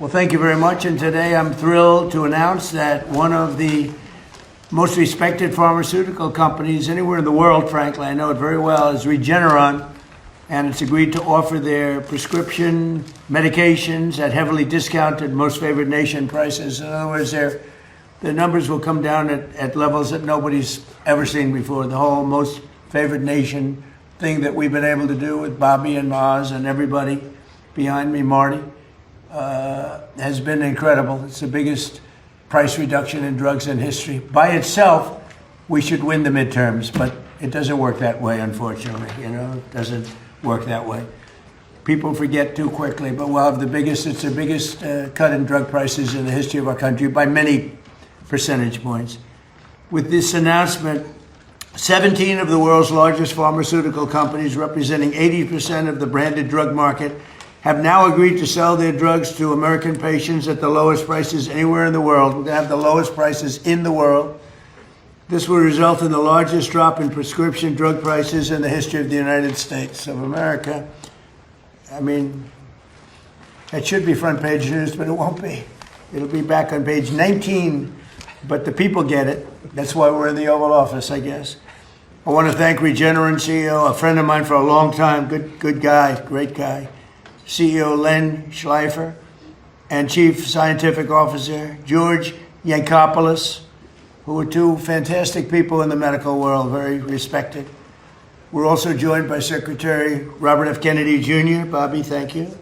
Well, thank you very much. And today I'm thrilled to announce that one of the most respected pharmaceutical companies anywhere in the world, frankly, I know it very well, is Regeneron. And it's agreed to offer their prescription medications at heavily discounted, most favored nation prices. In other words, their numbers will come down at levels that nobody's ever seen before. The whole most favored nation thing that we've been able to do with Bobby and Maz and everybody behind me, Marty, has been incredible. It's the biggest price reduction in drugs in history. By itself, we should win the midterms, but it doesn't work that way, unfortunately. It doesn't work that way. People forget too quickly, but we'll have it's the biggest cut in drug prices in the history of our country by many percentage points. With this announcement, 17 of the world's largest pharmaceutical companies, representing 80% of the branded drug market, have now agreed to sell their drugs to American patients at the lowest prices anywhere in the world. We're going to have the lowest prices in the world. This will result in the largest drop in prescription drug prices in the history of the United States of America. I mean, it should be front page news, but it won't be. It'll be back on page 19, but the people get it. That's why we're in the Oval Office, I guess. I want to thank Regeneron CEO, a friend of mine for a long time, good guy, great guy, CEO Len Schleifer, and Chief Scientific Officer George Yankopoulos, who are two fantastic people in the medical world, very respected. We're also joined by Secretary Robert F. Kennedy Jr. Bobby, thank you.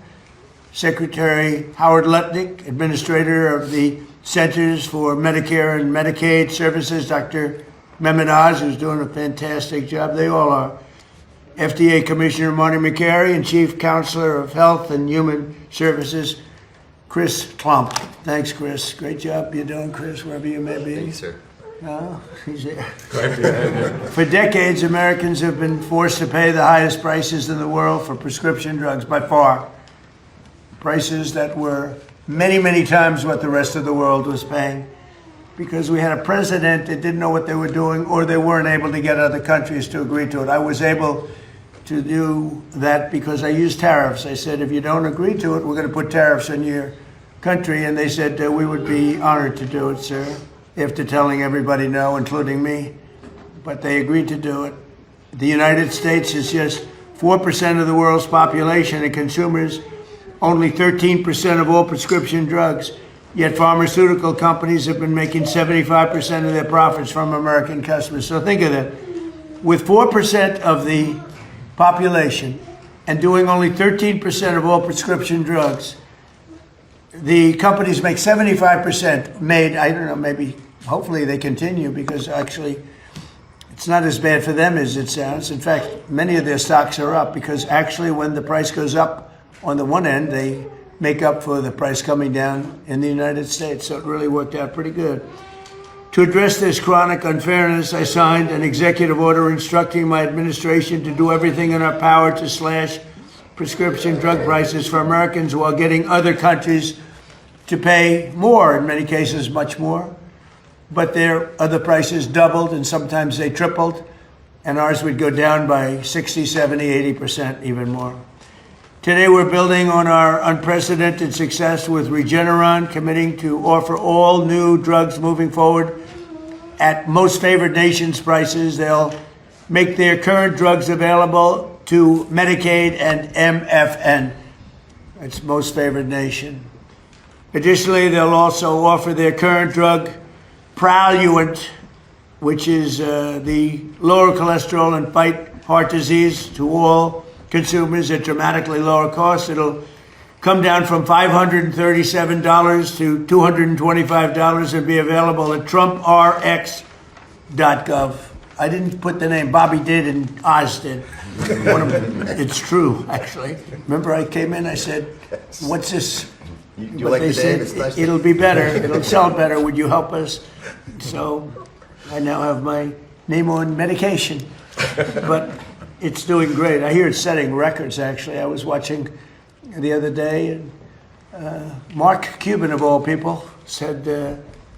Secretary Howard Lutnick, Administrator of the Centers for Medicare and Medicaid Services, Dr. Mehmet Oz, who's doing a fantastic job. They all are. FDA Commissioner Marty McCary and Chief Counselor of Health and Human Services, Chris Klump. Thanks, Chris. Great job you're doing, Chris, wherever you may be. Thank you, sir. Oh, he's there. For decades, Americans have been forced to pay the highest prices in the world for prescription drugs, by far. Prices that were many, many times what the rest of the world was paying, because we had a president that didn't know what they were doing, or they weren't able to get other countries to agree to it. I was able to do that because I used tariffs. I said, if you don't agree to it, we're going to put tariffs on your country. And they said, we would be honored to do it, sir, after telling everybody no, including me. But they agreed to do it. The United States is just 4% of the world's population and consumers only 13% of all prescription drugs. Yet pharmaceutical companies have been making 75% of their profits from American customers. So think of that. With 4% of the population and doing only 13% of all prescription drugs, the companies make 75% made, I don't know, maybe, hopefully they continue, because actually it's not as bad for them as it sounds. In fact, many of their stocks are up, because actually when the price goes up on the one end, they make up for the price coming down in the United States. So it really worked out pretty good. To address this chronic unfairness, I signed an executive order instructing my administration to do everything in our power to slash prescription drug prices for Americans while getting other countries to pay more, in many cases much more. But their other prices doubled, and sometimes they tripled, and ours would go down by 60, 70, 80%, even more. Today, we're building on our unprecedented success with Regeneron, committing to offer all new drugs moving forward at most favored nations prices. They'll make their current drugs available to Medicaid and MFN. It's most favored nation. Additionally, they'll also offer their current drug, Praluent, which is the lower cholesterol and fight heart disease, to all consumers at dramatically lower cost. It'll come down from $537 to $225 and be available at TrumpRx.gov. I didn't put the name. Bobby did and Oz did. It's true, actually. Remember, I came in, I said, what's this? You like they the name? said, it'll be better. It'll sell better. Would you help us? So I now have my name on medication. But it's doing great. I hear it's setting records, actually. I was watching the other day, and Mark Cuban, of all people, said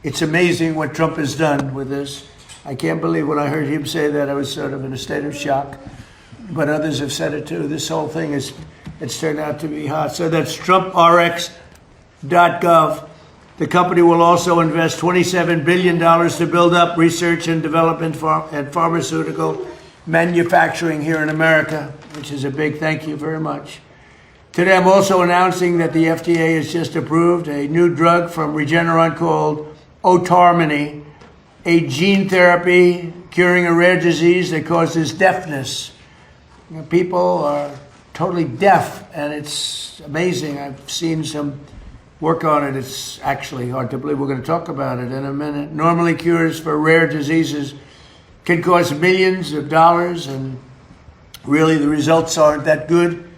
it's amazing what Trump has done with this. I can't believe when I heard him say that. I was sort of in a state of shock. But others have said it too. This whole thing it's turned out to be hot. So that's TrumpRx.gov. The company will also invest $27 billion to build up research and development and pharmaceutical manufacturing here in America, which is a big thank you very much. Today, I'm also announcing that the FDA has just approved a new drug from Regeneron called Otarmany, a gene therapy curing a rare disease that causes deafness. You know, people are totally deaf, and it's amazing. I've seen some work on it. It's actually hard to believe. We're going to talk about it in a minute. Normally, cures for rare diseases can cost millions of dollars, and really the results aren't that good.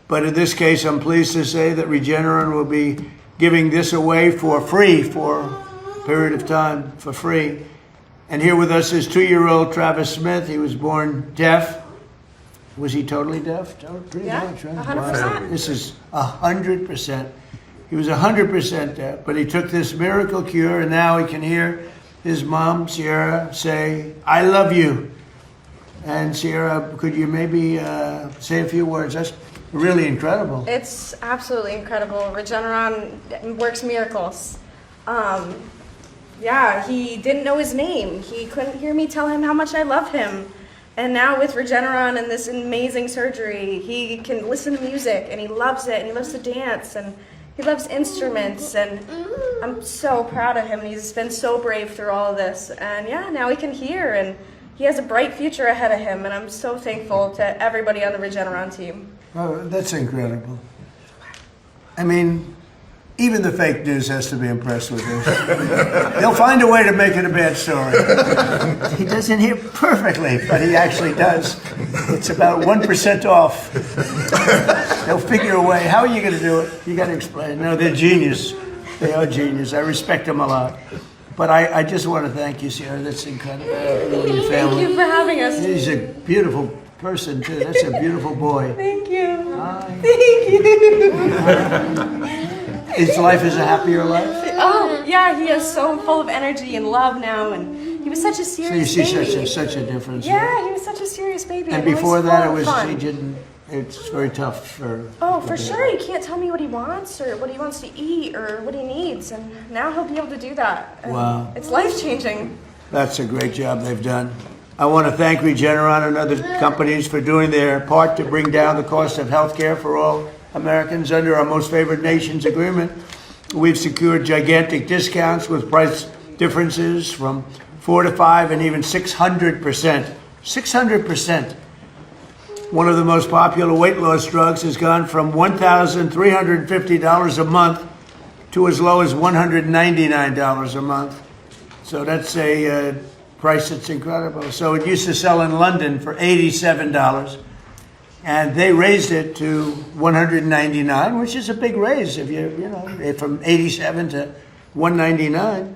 But in this case, I'm pleased to say that Regeneron will be giving this away for free for a period of time, for free. And here with us is 2-year-old Travis Smith. He was born deaf. Was he totally deaf? Pretty much, right? 100%. Wow. This is 100%. He was 100% deaf, but he took this miracle cure, and now he can hear his mom, Sierra, say, "I love you." And Sierra, could you maybe say a few words? That's really incredible. It's absolutely incredible. Regeneron works miracles. He didn't know his name. He couldn't hear me tell him how much I love him. And now with Regeneron and this amazing surgery, he can listen to music, and he loves it, and he loves to dance, and he loves instruments, and I'm so proud of him, and he's been so brave through all of this. And now he can hear, and he has a bright future ahead of him, and I'm so thankful to everybody on the Regeneron team. Oh, that's incredible. I mean, even the fake news has to be impressed with this. They'll find a way to make it a bad story. He doesn't hear perfectly, but he actually does. It's about 1% off. They'll figure a way. How are you going to do it? You got to explain. No, they're genius. They are genius. I respect them a lot. But I just want to thank you, Sierra. That's incredible. Your family. Thank you for having us. He's a beautiful person, too. That's a beautiful boy. Thank you. Hi. Thank you. His life is a happier life? Oh, yeah, he is so full of energy and love now, and he was such a So serious you see baby. such a difference. Yeah, he was such a serious baby. And before that, full of fun. it's very tough for... For sure. He can't tell me what he wants or what he wants to eat or what he needs, and now he'll be able to do that. And Wow. it's life-changing. That's a great job they've done. I want to thank Regeneron and other companies for doing their part to bring down the cost of health care for all Americans. Under our Most Favored Nations agreement, we've secured gigantic discounts with price differences from 4 to 5 and even 600%. 600%. One of the most popular weight loss drugs has gone from $1,350 a month to as low as $199 a month. So that's a price that's incredible. So it used to sell in London for $87, and they raised it to $199, which is a big raise if from $87 to $199.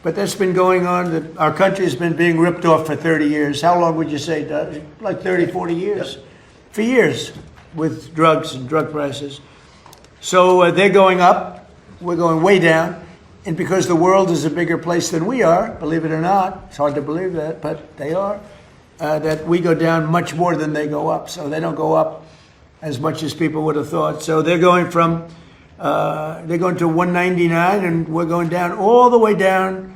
But that's been going on. Our country has been being ripped off for 30 years. How long would you say, Doug? Like 30, 40 years? Yep. For years with drugs and drug prices. So they're going up. We're going way down. And because the world is a bigger place than we are, believe it or not, it's hard to believe that, but they are, that we go down much more than they go up. So they don't go up as much as people would have thought. So they're going from, they're going to $199, and we're going down all the way down.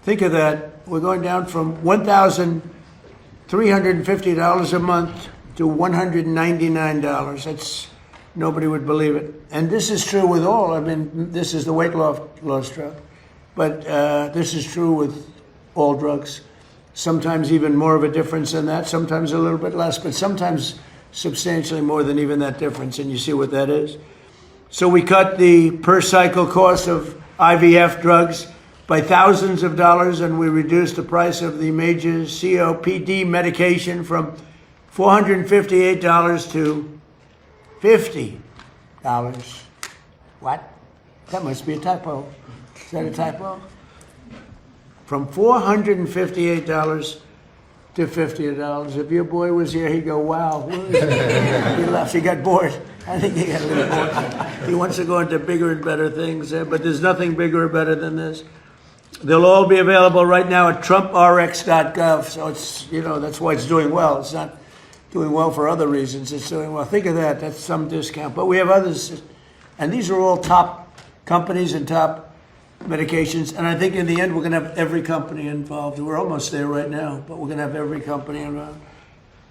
Think of that. We're going down from $1,350 a month to $199. That's, nobody would believe it. And this is true with all. I mean, this is the weight loss drug. But this is true with all drugs. Sometimes even more of a difference than that. Sometimes a little bit less. But sometimes substantially more than even that difference. And you see what that is. So we cut the per cycle cost of IVF drugs by thousands of dollars. And we reduced the price of the major COPD medication from $458 to $50. What? That must be a typo. Is that a typo? From $458 to $50. If your boy was here, he'd go, wow. He left. He got bored. I think he got a little bored. He wants to go into bigger and better things, but there's nothing bigger or better than this. They'll all be available right now at TrumpRx.gov. So it's, that's why it's doing well. It's not doing well for other reasons. It's doing well. Think of that. That's some discount. But we have others. And these are all top companies and top medications. And I think in the end, we're going to have every company involved. We're almost there right now, but we're going to have every company involved.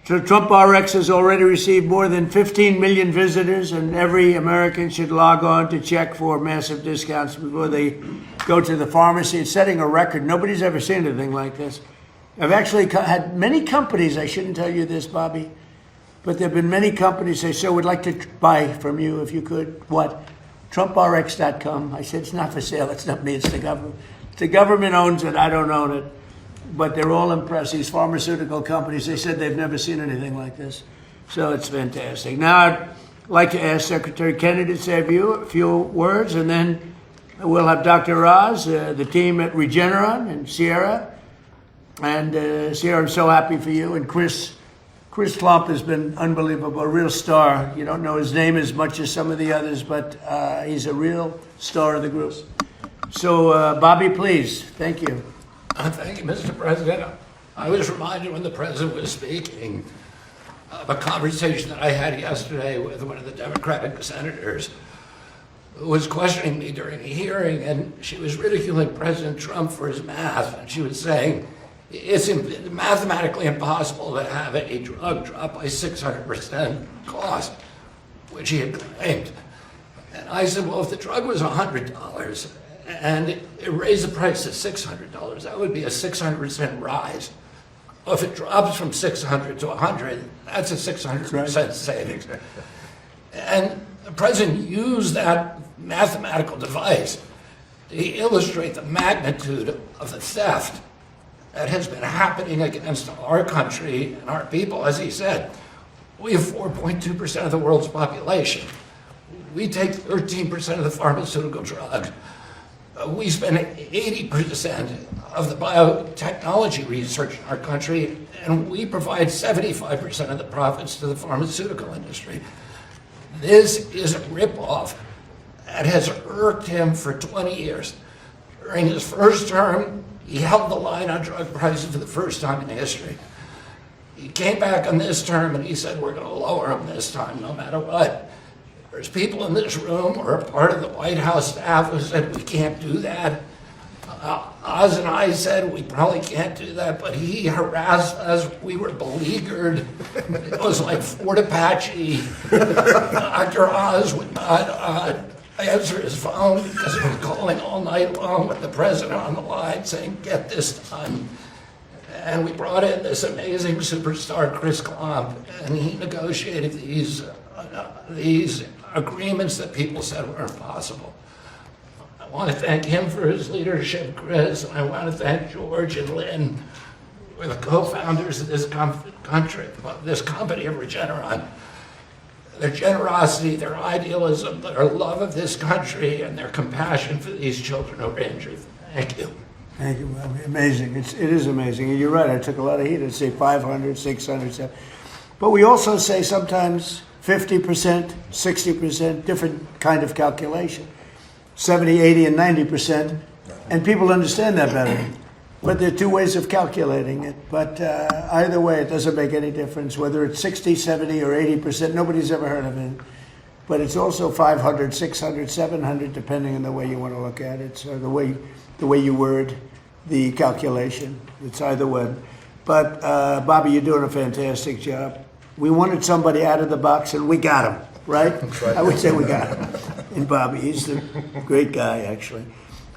So Trump RX has already received more than 15 million visitors, and every American should log on to check for massive discounts before they go to the pharmacy. It's setting a record. Nobody's ever seen anything like this. I've actually had many companies, I shouldn't tell you this, Bobby, but there have been many companies say, "Sir, we'd like to buy from you if you could." What? TrumpRx.com. I said, "It's not for sale. It's not me. It's the government. The government owns it. I don't own it." But they're all impressed. These pharmaceutical companies, they said they've never seen anything like this. So it's fantastic. Now, I'd like to ask Secretary Kennedy to say a few words, and then we'll have Dr. Oz, the team at Regeneron, and Sierra. And Sierra, I'm so happy for you. And Chris Klump has been unbelievable, a real star. You don't know his name as much as some of the others, but he's a real star of the group. So, Bobby, please. Thank you. Thank you, Mr. President. I was reminded when the President was speaking of a conversation that I had yesterday with one of the Democratic senators who was questioning me during a hearing, and she was ridiculing President Trump for his math, and she was saying, it's mathematically impossible to have a drug drop by 600% cost, which he had claimed. And I said, well, if the drug was $100 and it raised the price to $600, that would be a 600% rise. Well, if it drops from 600 to 100, that's a 600% savings. And the president used that mathematical device to illustrate the magnitude of the theft that has been happening against our country and our people. As he said, we have 4.2% of the world's population. We take 13% of the pharmaceutical drugs. We spend 80% of the biotechnology research in our country, and we provide 75% of the profits to the pharmaceutical industry. This is a ripoff that has irked him for 20 years. During his first term, he held the line on drug prices for the first time in history. He came back on this term and he said, we're going to lower them this time, no matter what. There's people in this room or a part of the White House staff who said we can't do that. Oz and I said we probably can't do that, but he harassed us. We were beleaguered. It was like Fort Apache. Dr. Oz would not answer his phone because he was calling all night long with the president on the line saying, get this done. And we brought in this amazing superstar, Chris Klump, and he negotiated these agreements that people said were impossible. I want to thank him for his leadership, Chris, and I want to thank George and Lynn, who are the co-founders of this this company of Regeneron. Their generosity, their idealism, their love of this country, and their compassion for these children who are injured. Thank you. Thank you, Bobby. Amazing. It is amazing. And you're right, I took a lot of heat. I'd say 500, 600, 700. But we also say sometimes 50%, 60%, different kind of calculation. 70, 80, and 90%. And people understand that better. But there are two ways of calculating it. But either way, it doesn't make any difference. Whether it's 60, 70, or 80%, nobody's ever heard of it. But it's also 500, 600, 700, depending on the way you want to look at it. So the way you word the calculation. It's either one. But Bobby, you're doing a fantastic job. We wanted somebody out of the box, and we got him, right? I would say we got him. And Bobby, he's a great guy, actually.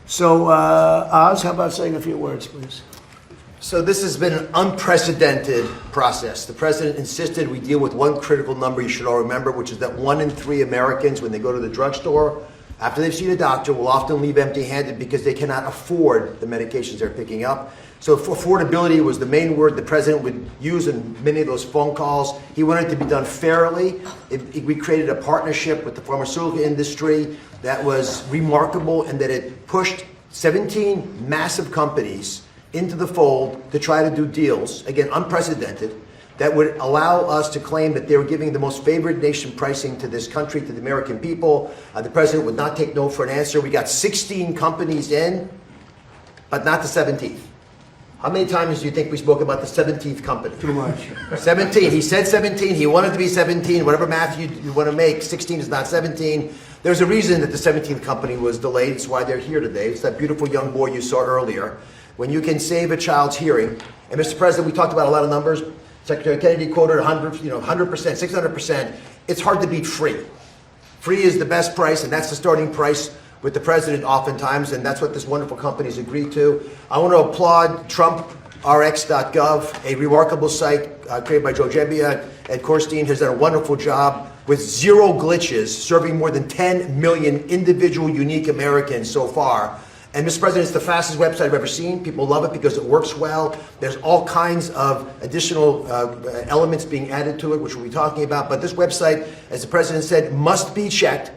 So, Oz, how about saying a few words, please? So this has been an unprecedented process. The president insisted we deal with one critical number you should all remember, which is that 1 in 3 Americans, when they go to the drugstore, after they've seen a doctor, will often leave empty-handed because they cannot afford the medications they're picking up. So affordability was the main word the president would use in many of those phone calls. He wanted it to be done fairly. We created a partnership with the pharmaceutical industry that was remarkable in that it pushed 17 massive companies into the fold to try to do deals, again, unprecedented, that would allow us to claim that they were giving the most favored nation pricing to this country, to the American people. The president would not take no for an answer. We got 16 companies in, but not the 17th. How many times do you think we spoke about the 17th company? Too much. 17. He said 17. He wanted to be 17. Whatever math you want to make, 16 is not 17. There's a reason that the 17th company was delayed. It's why they're here today. It's that beautiful young boy you saw earlier. When you can save a child's hearing, and Mr. President, we talked about a lot of numbers. Secretary Kennedy quoted 100%, 600%. It's hard to beat free. Free is the best price, and that's the starting price with the president oftentimes, and that's what this wonderful company's agreed to. I want to applaud TrumpRx.gov, a remarkable site created by Joe Gebbia. Ed Korstein has done a wonderful job with zero glitches, serving more than 10 million individual unique Americans so far. And Mr. President, it's the fastest website I've ever seen. People love it because it works well. There's all kinds of additional elements being added to it, which we'll be talking about. But this website, as the President said, must be checked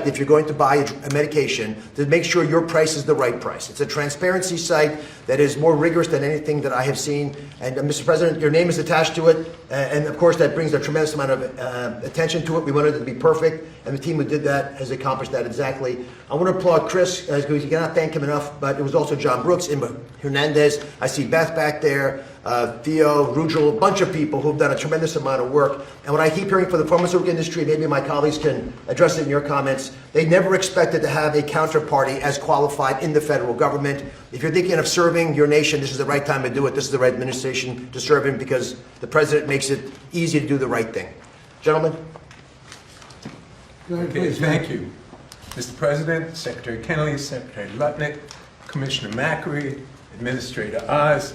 if you're going to buy a medication to make sure your price is the right price. It's a transparency site that is more rigorous than anything that I have seen. And Mr. President, your name is attached to it. And of course, that brings a tremendous amount of attention to it. We wanted it to be perfect. And the team who did that has accomplished that exactly. I want to applaud Chris, because you cannot thank him enough, but it was also John Brooks, Imba Hernandez. I see Beth back there, Theo, Rugel, a bunch of people who've done a tremendous amount of work. And what I keep hearing from the pharmaceutical industry, maybe my colleagues can address it in your comments, they never expected to have a counterparty as qualified in the federal government. If you're thinking of serving your nation, this is the right time to do it. This is the right administration to serve in, because the president makes it easy to do the right thing. Gentlemen. Go ahead, Okay, please. thank you. Mr. President, Secretary Kennedy, Secretary Lutnick, Commissioner Macri, Administrator Oz,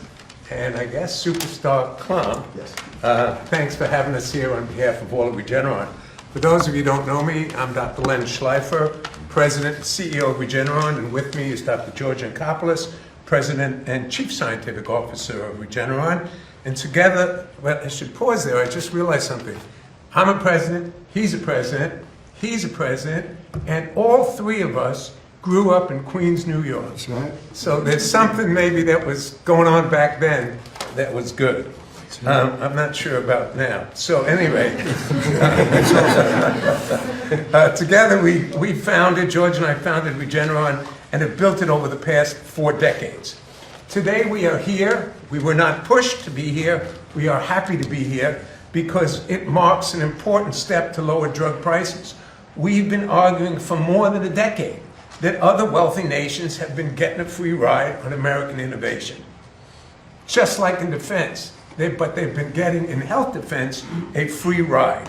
and I guess Superstar Klum. Yes. Thanks for having us here on behalf of all of Regeneron. For those of you who don't know me, I'm Dr. Len Schleifer, President and CEO of Regeneron, and with me is Dr. George Yancopoulos, President and Chief Scientific Officer of Regeneron. And together, well, I should pause there, I just realized something. I'm a president, he's a president, and all three of us grew up in Queens, New York. That's right. So there's something maybe that was going on back then that was good. I'm not sure about now. So anyway, together we founded, George and I founded Regeneron, and have built it over the past 4 decades. Today we are here. We were not pushed to be here. We are happy to be here because it marks an important step to lower drug prices. We've been arguing for more than a decade that other wealthy nations have been getting a free ride on American innovation. Just like in defense, but they've been getting in health defense a free ride.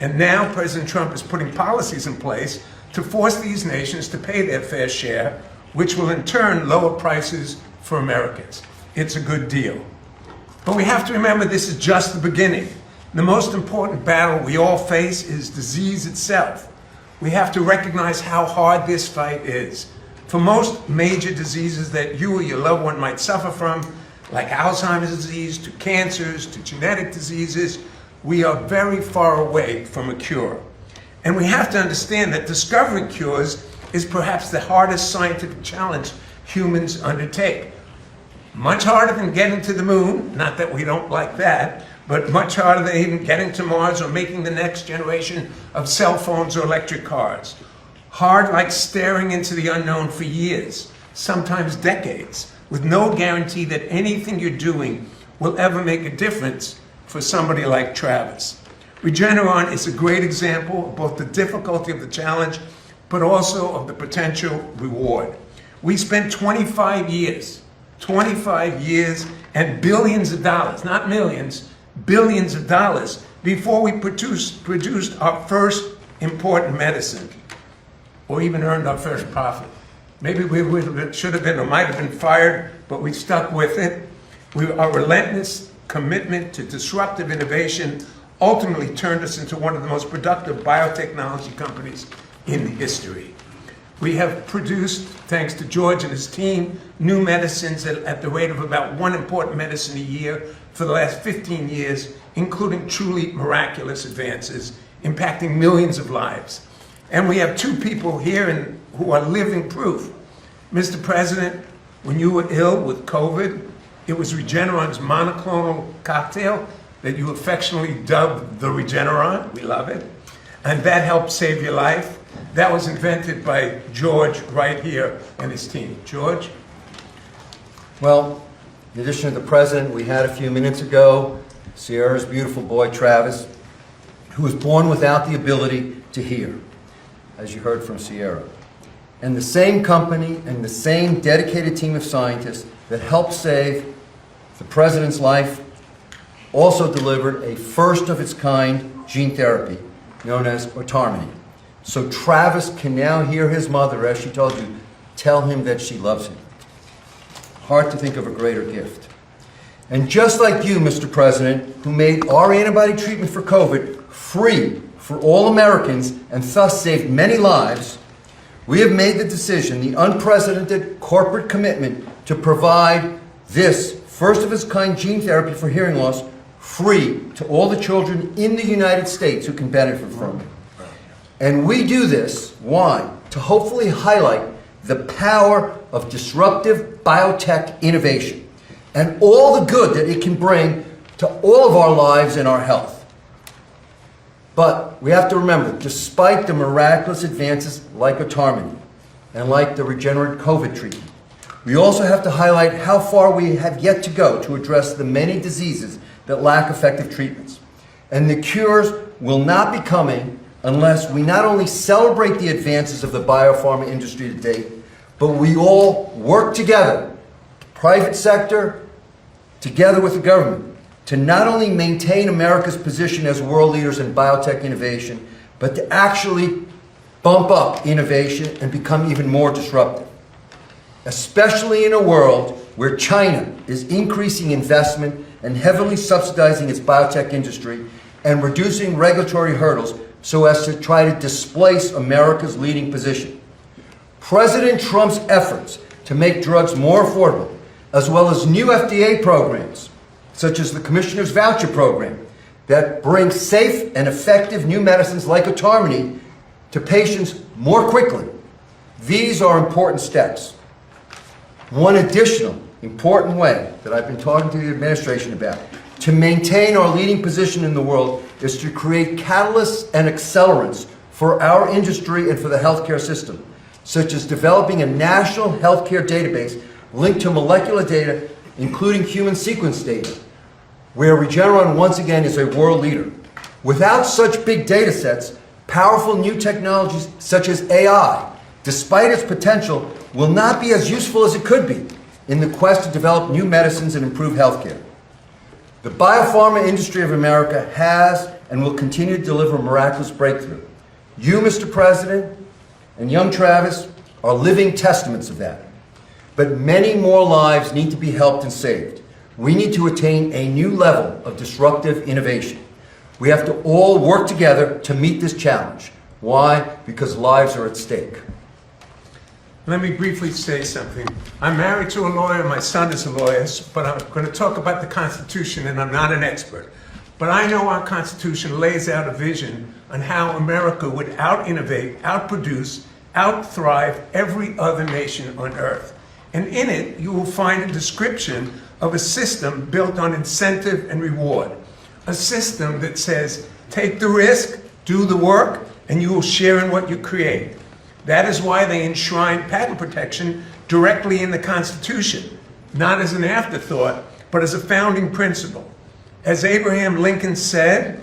And now President Trump is putting policies in place to force these nations to pay their fair share, which will in turn lower prices for Americans. It's a good deal. But we have to remember this is just the beginning. The most important battle we all face is disease itself. We have to recognize how hard this fight is. For most major diseases that you or your loved one might suffer from, like Alzheimer's disease, to cancers, to genetic diseases, we are very far away from a cure. And we have to understand that discovering cures is perhaps the hardest scientific challenge humans undertake. Much harder than getting to the moon, not that we don't like that, but much harder than even getting to Mars or making the next generation of cell phones or electric cars. Hard like staring into the unknown for years, sometimes decades, with no guarantee that anything you're doing will ever make a difference for somebody like Travis. Regeneron is a great example of both the difficulty of the challenge, but also of the potential reward. We spent 25 years and billions of dollars, not millions, billions of dollars before we produced our first important medicine, or even earned our first profit. Maybe we should have been or might have been fired, but we stuck with it. Our relentless commitment to disruptive innovation ultimately turned us into one of the most productive biotechnology companies in history. We have produced, thanks to George and his team, new medicines at the rate of about 1 important medicine a year for the last 15 years, including truly miraculous advances impacting millions of lives. And we have 2 people here who are living proof. Mr. President, when you were ill with COVID, it was Regeneron's monoclonal cocktail that you affectionately dubbed the Regeneron. We love it. And that helped save your life. That was invented by George right here and his team. George? Well, in addition to the president, we had a few minutes ago Sierra's beautiful boy, Travis, who was born without the ability to hear. as you heard from Sierra. And the same company and the same dedicated team of scientists that helped save the president's life also delivered a first-of-its-kind gene therapy known as autonomy. So Travis can now hear his mother, as she told you, tell him that she loves him. Hard to think of a greater gift. And just like you, Mr. President, who made our antibody treatment for COVID free for all Americans and thus saved many lives, we have made the decision, the unprecedented corporate commitment, to provide this first-of-its-kind gene therapy for hearing loss free to all the children in the United States who can benefit from it. And we do this, why? To hopefully highlight the power of disruptive biotech innovation and all the good that it can bring to all of our lives and our health. But we have to remember, despite the miraculous advances like autonomy and like the regenerate COVID treatment, we also have to highlight how far we have yet to go to address the many diseases that lack effective treatments. And the cures will not be coming unless we not only celebrate the advances of the biopharma industry to date, but we all work together, the private sector, together with the government, to not only maintain America's position as world leaders in biotech innovation, but to actually bump up innovation and become even more disruptive. Especially in a world where China is increasing investment and heavily subsidizing its biotech industry and reducing regulatory hurdles so as to try to displace America's leading position. President Trump's efforts to make drugs more affordable, as well as new FDA programs, such as the Commissioner's Voucher Program, that bring safe and effective new medicines like autonomy to patients more quickly. These are important steps. One additional important way that I've been talking to the administration about to maintain our leading position in the world is to create catalysts and accelerants for our industry and for the healthcare system, such as developing a national healthcare database linked to molecular data, including human sequence data, where Regeneron once again is a world leader. Without such big data sets, powerful new technologies such as AI, despite its potential, will not be as useful as it could be in the quest to develop new medicines and improve healthcare. The biopharma industry of America has and will continue to deliver miraculous breakthrough. You, Mr. President, and young Travis are living testaments of that. But many more lives need to be helped and saved. We need to attain a new level of disruptive innovation. We have to all work together to meet this challenge. Why? Because lives are at stake. Let me briefly say something. I'm married to a lawyer, my son is a lawyer, but I'm going to talk about the Constitution, and I'm not an expert. But I know our Constitution lays out a vision on how America would out-innovate, out-produce, out-thrive every other nation on earth. And in it, you will find a description of a system built on incentive and reward. A system that says, take the risk, do the work, and you will share in what you create. That is why they enshrine patent protection directly in the Constitution, not as an afterthought, but as a founding principle. As Abraham Lincoln said,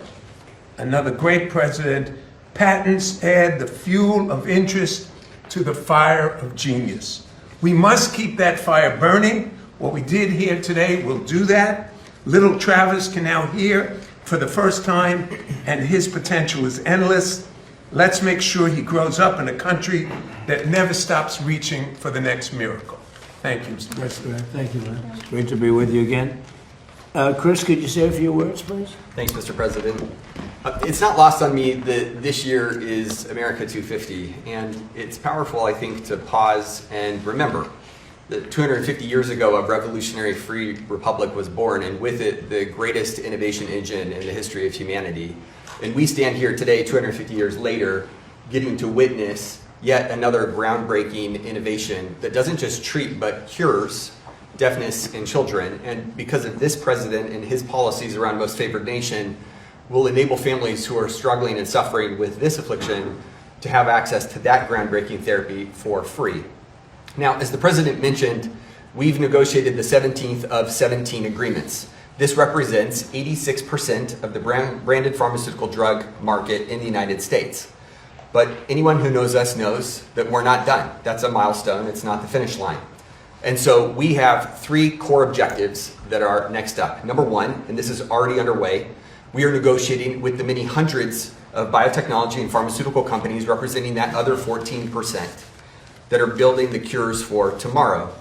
another great president, patents add the fuel of interest to the fire of genius. We must keep that fire burning. What we did here today will do that. Little Travis can now hear for the first time, and his potential is endless. Let's make sure he grows up in a country that never stops reaching for the next miracle. Thank you, Mr. President. Thank you, man. It's great to be with you again. Chris, could you say a few words, please? Thanks, Mr. President. It's not lost on me that this year is America 250, and it's powerful, I think, to pause and remember that 250 years ago, a revolutionary free republic was born, and with it, the greatest innovation engine in the history of humanity. And we stand here today, 250 years later, getting to witness yet another groundbreaking innovation that doesn't just treat, but cures deafness in children. And because of this president and his policies around most favored nation, will enable families who are struggling and suffering with this affliction to have access to that groundbreaking therapy for free. Now, as the president mentioned, we've negotiated the 17th of 17 agreements. This represents 86% of the branded pharmaceutical drug market in the United States. But anyone who knows us knows that we're not done. That's a milestone. It's not the finish line. And so we have 3 core objectives that are next up. Number 1, and this is already underway, we are negotiating with the many hundreds of biotechnology and pharmaceutical companies representing that other 14% that are building the cures for tomorrow.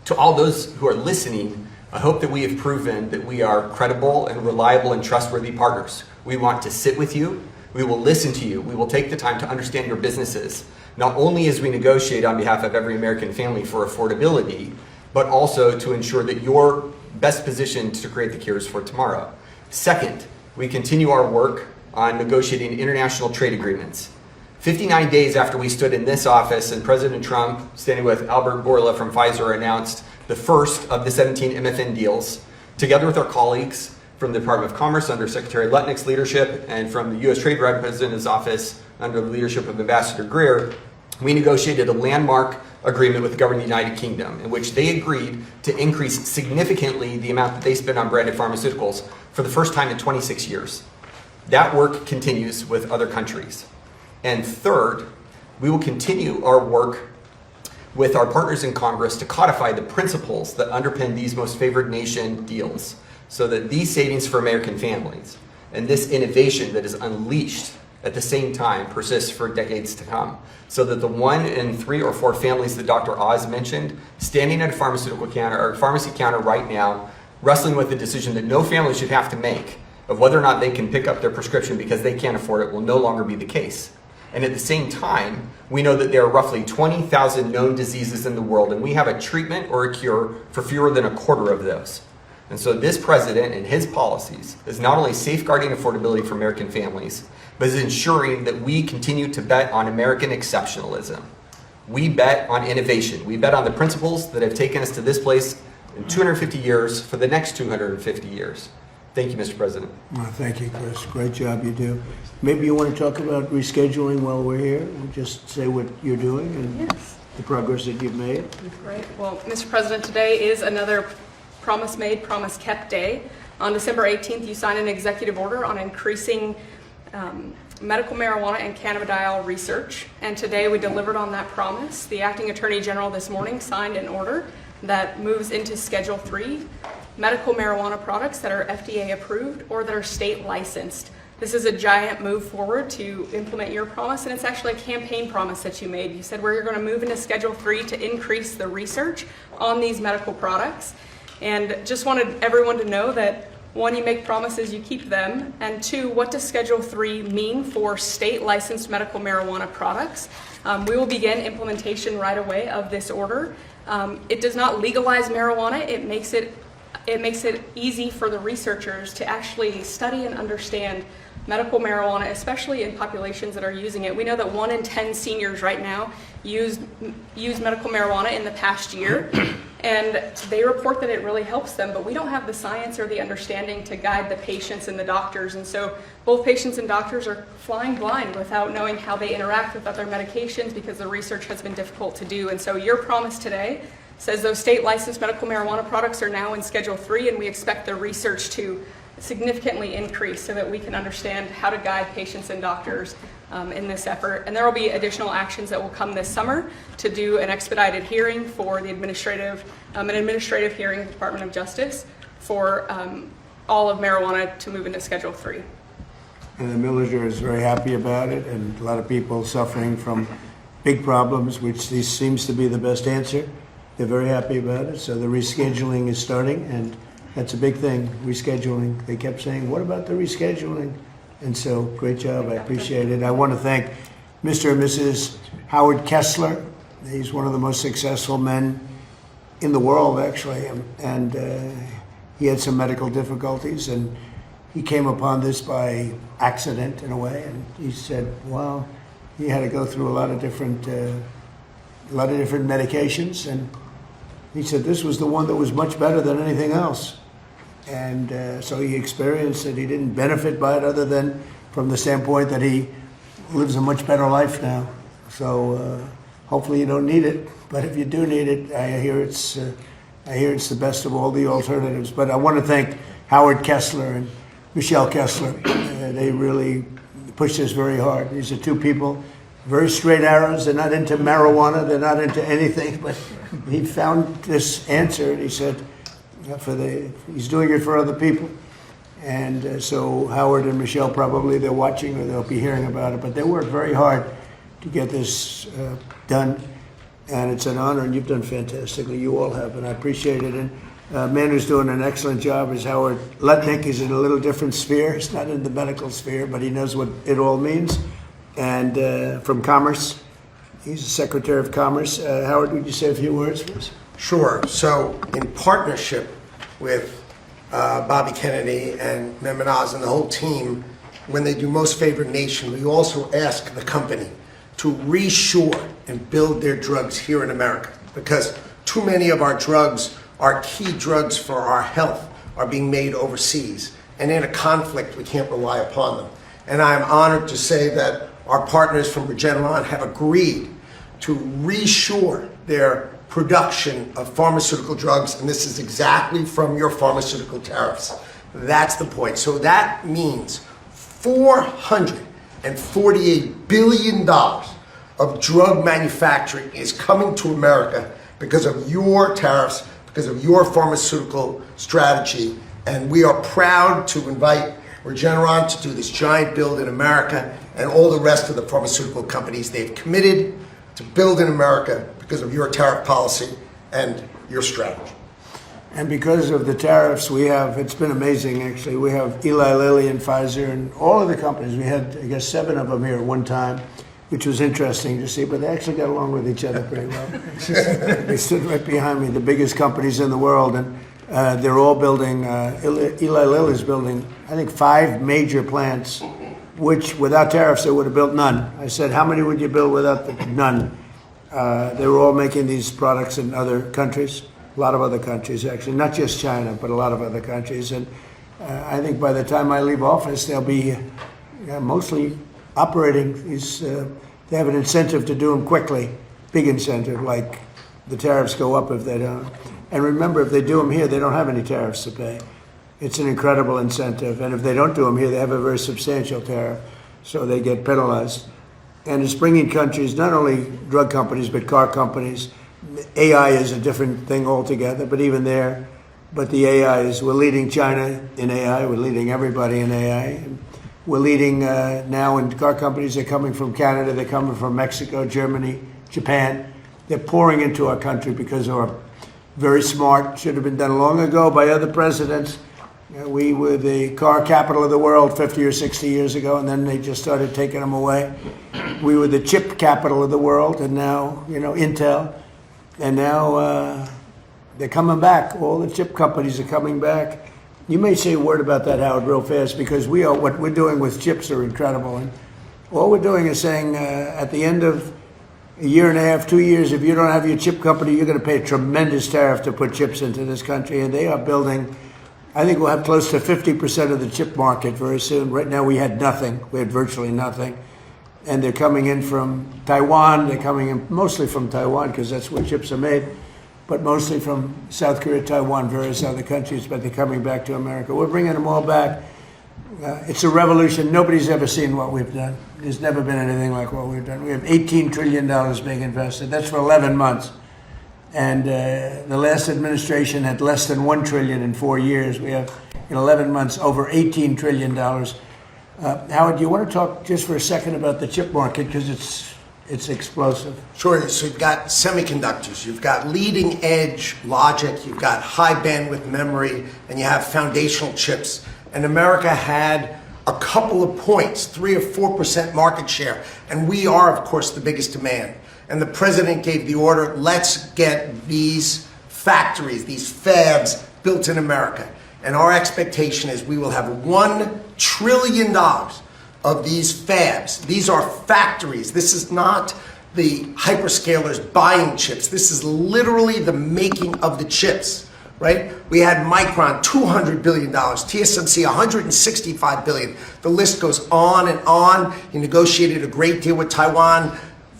To all those who are listening, I hope that we have proven that we are credible and reliable and trustworthy partners. We want to sit with you. We will listen to you. We will take the time to understand your businesses, not only as we negotiate on behalf of every American family for affordability, but also to ensure that you're best positioned to create the cures for tomorrow. Second, we continue our work on negotiating international trade agreements. 59 days after we stood in this office and President Trump, standing with Albert Bourla from Pfizer, announced the first of the 17 MFN deals, together with our colleagues from the Department of Commerce under Secretary Lutnick's leadership and from the U.S. Trade Representative's office under the leadership of Ambassador Greer, we negotiated a landmark agreement with the government of the United Kingdom in which they agreed to increase significantly the amount that they spend on branded pharmaceuticals for the first time in 26 years. That work continues with other countries. And third, we will continue our work with our partners in Congress to codify the principles that underpin these most favored nation deals so that these savings for American families and this innovation that is unleashed at the same time persists for decades to come. So that the 1 in 3 or 4 families that Dr. Oz mentioned, standing at a pharmaceutical counter or pharmacy counter right now, wrestling with the decision that no family should have to make of whether or not they can pick up their prescription because they can't afford it, will no longer be the case. And at the same time, we know that there are roughly 20,000 known diseases in the world, and we have a treatment or a cure for fewer than a quarter of those. And so this president and his policies is not only safeguarding affordability for American families, but is ensuring that we continue to bet on American exceptionalism. We bet on innovation. We bet on the principles that have taken us to this place in 250 years for the next 250 years. Thank you, Mr. President. Well, thank you, Chris. Great job you do. Maybe you want to talk about rescheduling while we're here, and just say what you're doing and the progress that you've made. Great. Well, Mr. President, today is another promise made, promise kept day. On December 18th, you signed an executive order on increasing medical marijuana and cannabidiol research, and today we delivered on that promise. The acting attorney general this morning signed an order that moves into Schedule 3 medical marijuana products that are FDA approved or that are state licensed. This is a giant move forward to implement your promise, and it's actually a campaign promise that you made. You said we're going to move into Schedule 3 to increase the research on these medical products. And just wanted everyone to know that 1, you make promises, you keep them, and 2, what does Schedule 3 mean for state licensed medical marijuana products? We will begin implementation right away of this order. It does not legalize marijuana. It makes it easy for the researchers to actually study and understand medical marijuana, especially in populations that are using it. We know that 1 in 10 seniors right now use medical marijuana in the past year, and they report that it really helps them, but we don't have the science or the understanding to guide the patients and the doctors, and so both patients and doctors are flying blind without knowing how they interact with other medications because the research has been difficult to do. And so your promise today says those state licensed medical marijuana products are now in Schedule 3, and we expect the research to significantly increase so that we can understand how to guide patients and doctors in this effort. And there will be additional actions that will come this summer to do an expedited hearing for the administrative hearing of the Department of Justice for all of marijuana to move into Schedule 3. And the Military is very happy about it, and a lot of people suffering from big problems, which this seems to be the best answer. They're very happy about it, so the rescheduling is starting, and that's a big thing, rescheduling. They kept saying, what about the rescheduling? And so, great job, I appreciate it. I want to thank Mr. and Mrs. Howard Kessler. He's one of the most successful men in the world, actually, and he had some medical difficulties, and he came upon this by accident, in a way, and he said, wow, he had to go through a lot of different medications, and he said this was the one that was much better than anything else. And so he experienced it. He didn't benefit by it other than from the standpoint that he lives a much better life now. So hopefully you don't need it, but if you do need it, I hear it's the best of all the alternatives. But I want to thank Howard Kessler and Michelle Kessler. They really pushed this very hard. These are 2 people very straight arrows. They're not into marijuana. They're not into anything. But he found this answer, and he said, he's doing it for other people. And so Howard and Michelle probably, they're watching or they'll be hearing about it. But they worked very hard to get this done. And it's an honor, and you've done fantastically. You all have, and I appreciate it. And a man who's doing an excellent job is Howard Lutnick. He's in a little different sphere. He's not in the medical sphere, but he knows what it all means. And from Commerce, he's the Secretary of Commerce. Howard, would you say a few words for us? Sure. So in partnership with Bobby Kennedy and Mehmet Oz and the whole team, when they do Most Favored Nation, we also ask the company to reshore and build their drugs here in America, because too many of our drugs, our key drugs for our health, are being made overseas. And in a conflict, we can't rely upon them. And I'm honored to say that our partners from Regeneron have agreed to reshore their production of pharmaceutical drugs, and this is exactly from your pharmaceutical tariffs. That's the point. So that means $448 billion of drug manufacturing is coming to America because of your tariffs, because of your pharmaceutical strategy. And we are proud to invite Regeneron to do this giant build in America, and all the rest of the pharmaceutical companies. They've committed to build in America because of your tariff policy and your strategy. And because of the tariffs, it's been amazing actually. We have Eli Lilly and Pfizer and all of the companies. We had, I guess, 7 of them here at one time, which was interesting to see, but they actually got along with each other pretty well. They stood right behind me, the biggest companies in the world, and they're all building, Eli Lilly's building, I think, 5 major plants, which without tariffs, they would have built none. I said, how many would you build without none? They were all making these products in other countries, a lot of other countries, actually, not just China, but a lot of other countries. And I think by the time I leave office, they'll be mostly operating these, they have an incentive to do them quickly, big incentive, like the tariffs go up if they don't. And remember, if they do them here, they don't have any tariffs to pay. It's an incredible incentive. And if they don't do them here, they have a very substantial tariff, so they get penalized. And it's bringing countries, not only drug companies, but car companies. AI is a different thing altogether, but even there. But the AI we're leading China in AI, we're leading everybody in AI. We're leading now in car companies. They're coming from Canada, they're coming from Mexico, Germany, Japan. They're pouring into our country because we're very smart. Should have been done long ago by other presidents. We were the car capital of the world 50 or 60 years ago, and then they just started taking them away. We were the chip capital of the world, and now, Intel. And now they're coming back. All the chip companies are coming back. You may say a word about that, Howard, real fast, because what we're doing with chips are incredible. And all we're doing is saying at the end of a year and a half, 2 years, if you don't have your chip company, you're going to pay a tremendous tariff to put chips into this country. And they are building, I think we'll have close to 50% of the chip market very soon. Right now we had nothing. We had virtually nothing. And they're coming in from Taiwan. They're coming in mostly from Taiwan because that's where chips are made, but mostly from South Korea, Taiwan, various other countries, but they're coming back to America. We're bringing them all back. It's a revolution. Nobody's ever seen what we've done. There's never been anything like what we've done. We have $18 trillion being invested. That's for 11 months. And the last administration had less than $1 trillion in 4 years. We have, in 11 months, over $18 trillion. Howard, do you want to talk just for a second about the chip market, because it's explosive? Sure. So you've got semiconductors, you've got leading edge logic, you've got high bandwidth memory, and you have foundational chips. And America had a couple of points, 3 or 4% market share, and we are, of course, the biggest demand. And the president gave the order, let's get these factories, these fabs built in America. And our expectation is we will have $1 trillion of these fabs. These are factories. This is not the hyperscalers buying chips. This is literally the making of the chips, right? We had Micron, $200 billion, TSMC, $165 billion. The list goes on and on. He negotiated a great deal with Taiwan.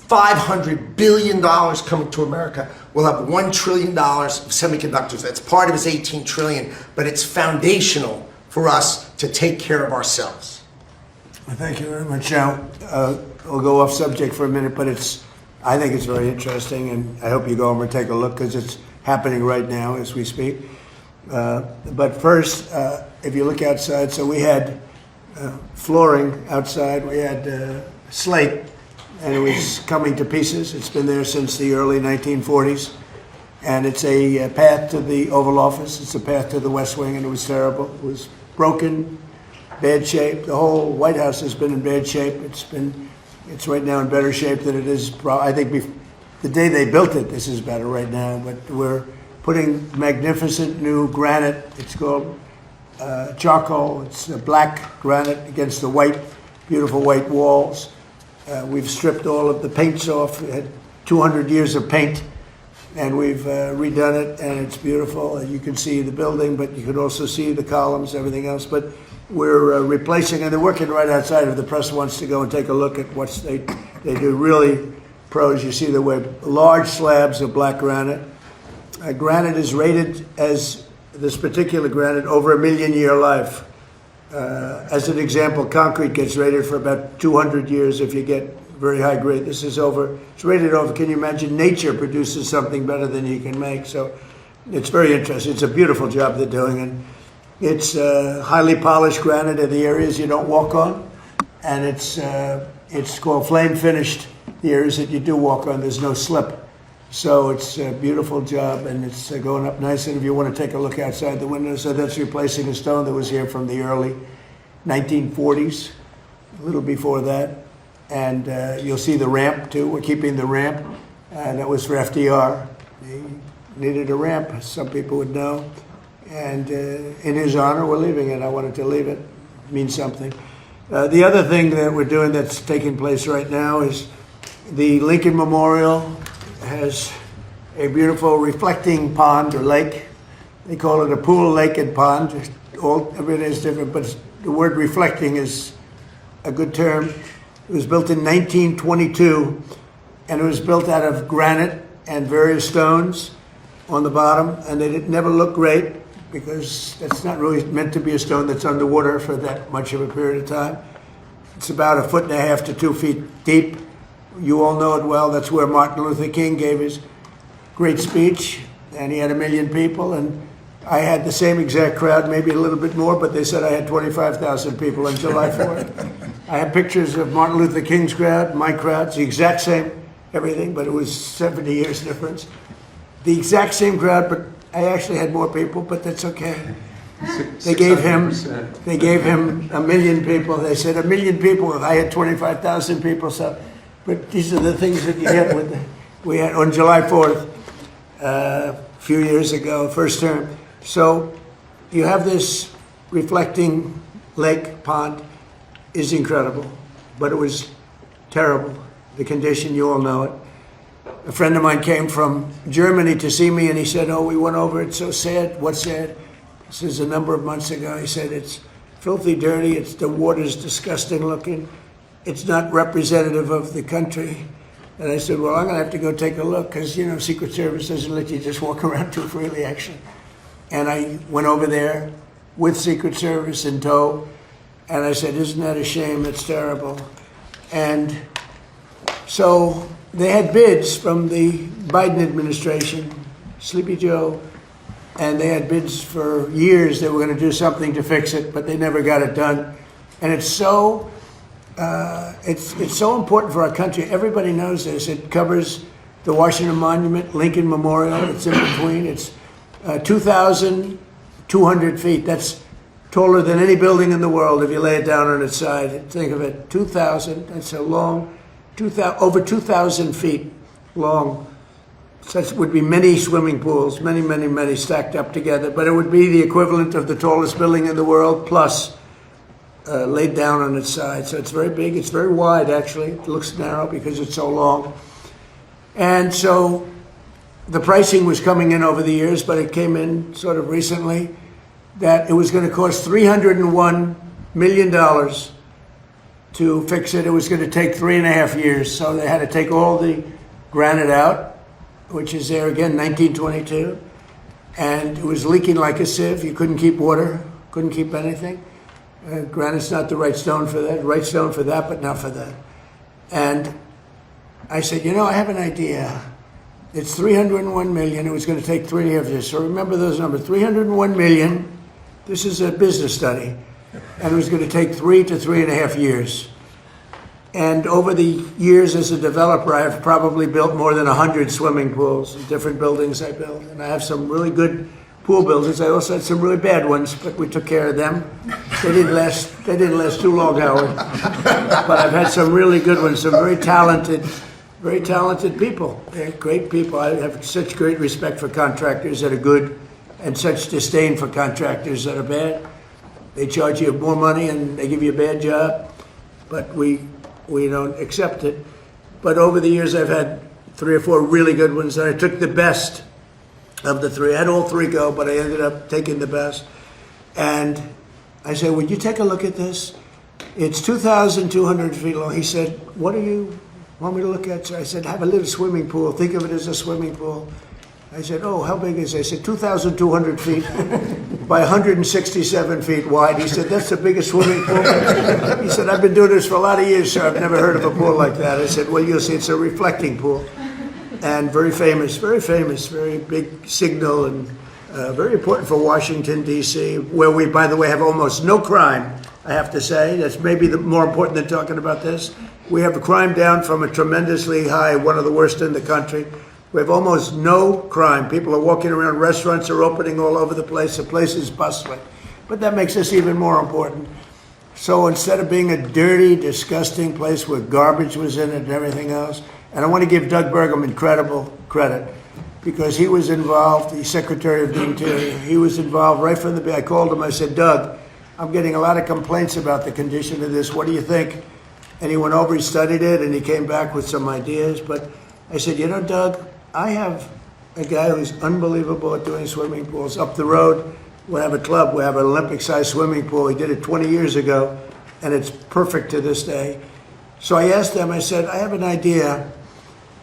$500 billion coming to America. We'll have $1 trillion of semiconductors. That's part of his $18 trillion, but it's foundational for us to take care of ourselves. Well, thank you very much. Now, we'll go off subject for a minute, but I think it's very interesting, and I hope you go over and take a look because it's happening right now as we speak. But first, if you look outside, so we had flooring outside, we had slate, and it was coming to pieces. It's been there since the early 1940s, and it's a path to the Oval Office. It's a path to the West Wing, and it was terrible. It was broken, bad shape. The whole White House has been in bad shape. It's right now in better shape than it is. I think the day they built it, this is better right now. But we're putting magnificent new granite. It's called charcoal. It's black granite against the white, beautiful white walls. We've stripped all of the paints off. We had 200 years of paint, and we've redone it, and it's beautiful. You can see the building, but you can also see the columns, everything else. But we're replacing, and they're working right outside. If the press wants to go and take a look at what they do, really pros. You see the way large slabs of black granite. Granite is rated as, this particular granite, over a 1,000,000-year life. As an example, concrete gets rated for about 200 years if you get very high grade. This is it's rated over. Can you imagine? Nature produces something better than you can make. So it's very interesting. It's a beautiful job they're doing. And it's highly polished granite in the areas you don't walk on. And it's called flame finished, the areas that you do walk on. There's no slip. So it's a beautiful job, and it's going up nice. And if you want to take a look outside the window, so that's replacing a stone that was here from the early 1940s, a little before that. And you'll see the ramp, too. We're keeping the ramp. That was for FDR. He needed a ramp, as some people would know. And in his honor, we're leaving it. I wanted to leave it. It means something. The other thing that we're doing that's taking place right now is the Lincoln Memorial has a beautiful reflecting pond or lake. They call it a pool, lake, and pond. Everything is different, but the word reflecting is a good term. It was built in 1922, and it was built out of granite and various stones on the bottom, and they never look great because that's not really meant to be a stone that's underwater for that much of a period of time. It's about 1.5 to 2 feet deep. You all know it well. That's where Martin Luther King gave his great speech, and he had 1 million people, and I had the same exact crowd, maybe a little bit more, but they said I had 25,000 people on July 4th. I have pictures of Martin Luther King's crowd, my crowd. It's the exact same, everything, but it was 70 years difference. The exact same crowd, but I actually had more people, but that's okay. They gave him 1 million people. They said 1 million people. I had 25,000 people, so. But these are the things that you get with we had on July 4th, a few years ago, first term. So you have this reflecting lake pond is incredible, but it was terrible. The condition, you all know it. A friend of mine came from Germany to see me, and he said, "Oh, we went over. It's so sad." What's sad? This is a number of months ago. He said, "It's filthy, dirty. The water's disgusting looking. It's not representative of the country." And I said, "Well, I'm going to have to go take a look because, Secret Service doesn't let you just walk around too freely, actually." And I went over there with Secret Service in tow, and I said, "Isn't that a shame? It's terrible." And so they had bids from the Biden administration, Sleepy Joe, and they had bids for years. They were going to do something to fix it, but they never got it done. And it's so important for our country. Everybody knows this. It covers the Washington Monument, Lincoln Memorial. It's in between. It's 2,200 feet. That's taller than any building in the world if you lay it down on its side. Think of it, 2,000. That's a long, over 2,000 feet long. So it would be many swimming pools, many, many, many stacked up together. But it would be the equivalent of the tallest building in the world, plus laid down on its side. So it's very big. It's very wide, actually. It looks narrow because it's so long. And so the pricing was coming in over the years, but it came in sort of recently that it was going to cost $301 million to fix it. It was going to take 3.5 years. So they had to take all the granite out, which is there again, 1922. And it was leaking like a sieve. You couldn't keep water, couldn't keep anything. Granite's not the right stone for that, right stone for that, but not for that. And I said, I have an idea. It's 301 million. It was going to take 3.5 years. So remember those numbers, 301 million. This is a business study. And it was going to take 3 to 3.5 years. And over the years as a developer, I've probably built more than 100 swimming pools, different buildings I built. And I have some really good pool builders. I also had some really bad ones, but we took care of them. They didn't last too long, Howard. But I've had some really good ones, some very talented people. They're great people. I have such great respect for contractors that are good and such disdain for contractors that are bad. They charge you more money and they give you a bad job, but we don't accept it. But over the years, I've had 3 or 4 really good ones, and I took the best of the 3. I had all 3 go, but I ended up taking the best. And I said, would you take a look at this? It's 2,200 feet long. He said, what do you want me to look at? So I said, have a little swimming pool. Think of it as a swimming pool. I said, oh, how big is it? I said, 2,200 feet by 167 feet wide. He said, that's the biggest swimming pool? He said, I've been doing this for a lot of years, sir. I've never heard of a pool like that. I said, well, you'll see, it's a reflecting pool. And very big signal, and very important for Washington, D.C., where we, by the way, have almost no crime, I have to say. That's maybe more important than talking about this. We have the crime down from a tremendously high, one of the worst in the country. We have almost no crime. People are walking around, restaurants are opening all over the place is bustling. But that makes this even more important. So instead of being a dirty, disgusting place where garbage was in it and everything else, and I want to give Doug Burgum incredible credit, because he was involved, the Secretary of the Interior, he was involved right from the beginning. I called him, I said, Doug, I'm getting a lot of complaints about the condition of this. What do you think? And he went over, he studied it, and he came back with some ideas. But I said, Doug, I have a guy who's unbelievable at doing swimming pools. Up the road, we have a club, we have an Olympic-sized swimming pool. He did it 20 years ago, and it's perfect to this day. So I asked him, I said, I have an idea.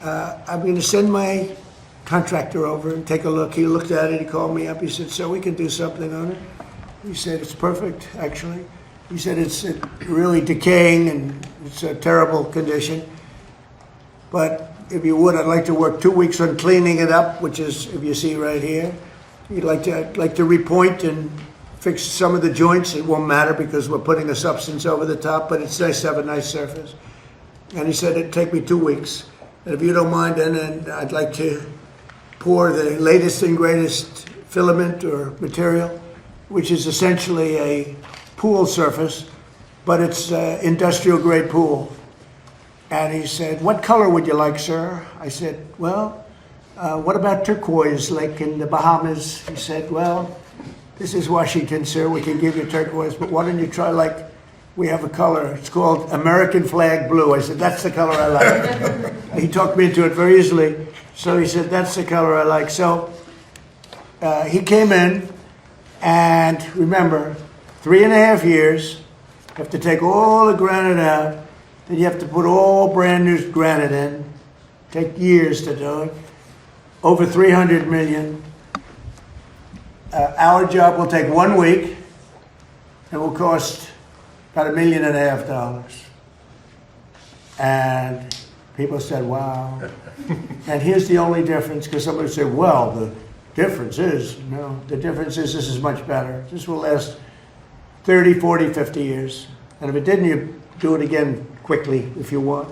I'm going to send my contractor over and take a look. He looked at it, he called me up, he said, so we can do something on it. He said, it's perfect, actually. He said, it's really decaying and it's a terrible condition. But if you would, I'd like to work 2 weeks on cleaning it up, which is, if you see right here. I'd like to repoint and fix some of the joints. It won't matter because we're putting a substance over the top, but it's nice to have a nice surface. And he said, it'd take me 2 weeks. And if you don't mind, then I'd like to pour the latest and greatest filament or material, which is essentially a pool surface, but it's industrial grade pool. And he said, what color would you like, sir? I said, well, what about turquoise, like in the Bahamas? He said, well, this is Washington, sir. We can give you turquoise, but why don't you try, like, we have a color. It's called American flag blue. I said, that's the color I like. He talked me into it very easily. So he said, that's the color I like. So he came in, and remember, 3.5 years, you have to take all the granite out. Then you have to put all brand new granite in. Take years to do it. Over 300 million. Our job will take 1 week and will cost about $1.5 million. And people said, wow. And here's the only difference, because somebody said, well, the difference is, no, the difference is this is much better. This will last 30, 40, 50 years. And if it didn't, you do it again quickly if you want.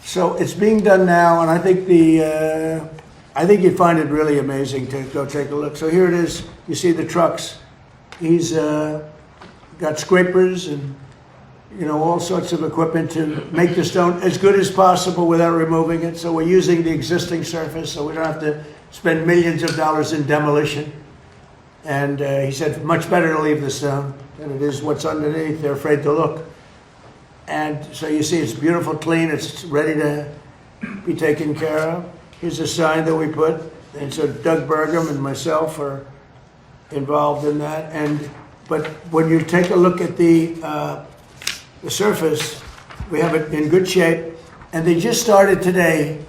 So it's being done now, and I think you'd find it really amazing to go take a look. So here it is. You see the trucks. He's got scrapers and all sorts of equipment to make the stone as good as possible without removing it. So we're using the existing surface, so we don't have to spend millions of dollars in demolition. And he said, much better to leave the stone than it is what's underneath. They're afraid to look. And so you see it's beautiful, clean, it's ready to be taken care of. Here's a sign that we put. And so Doug Burgum and myself are involved in that. But when you take a look at the surface, we have it in good shape. And they just started today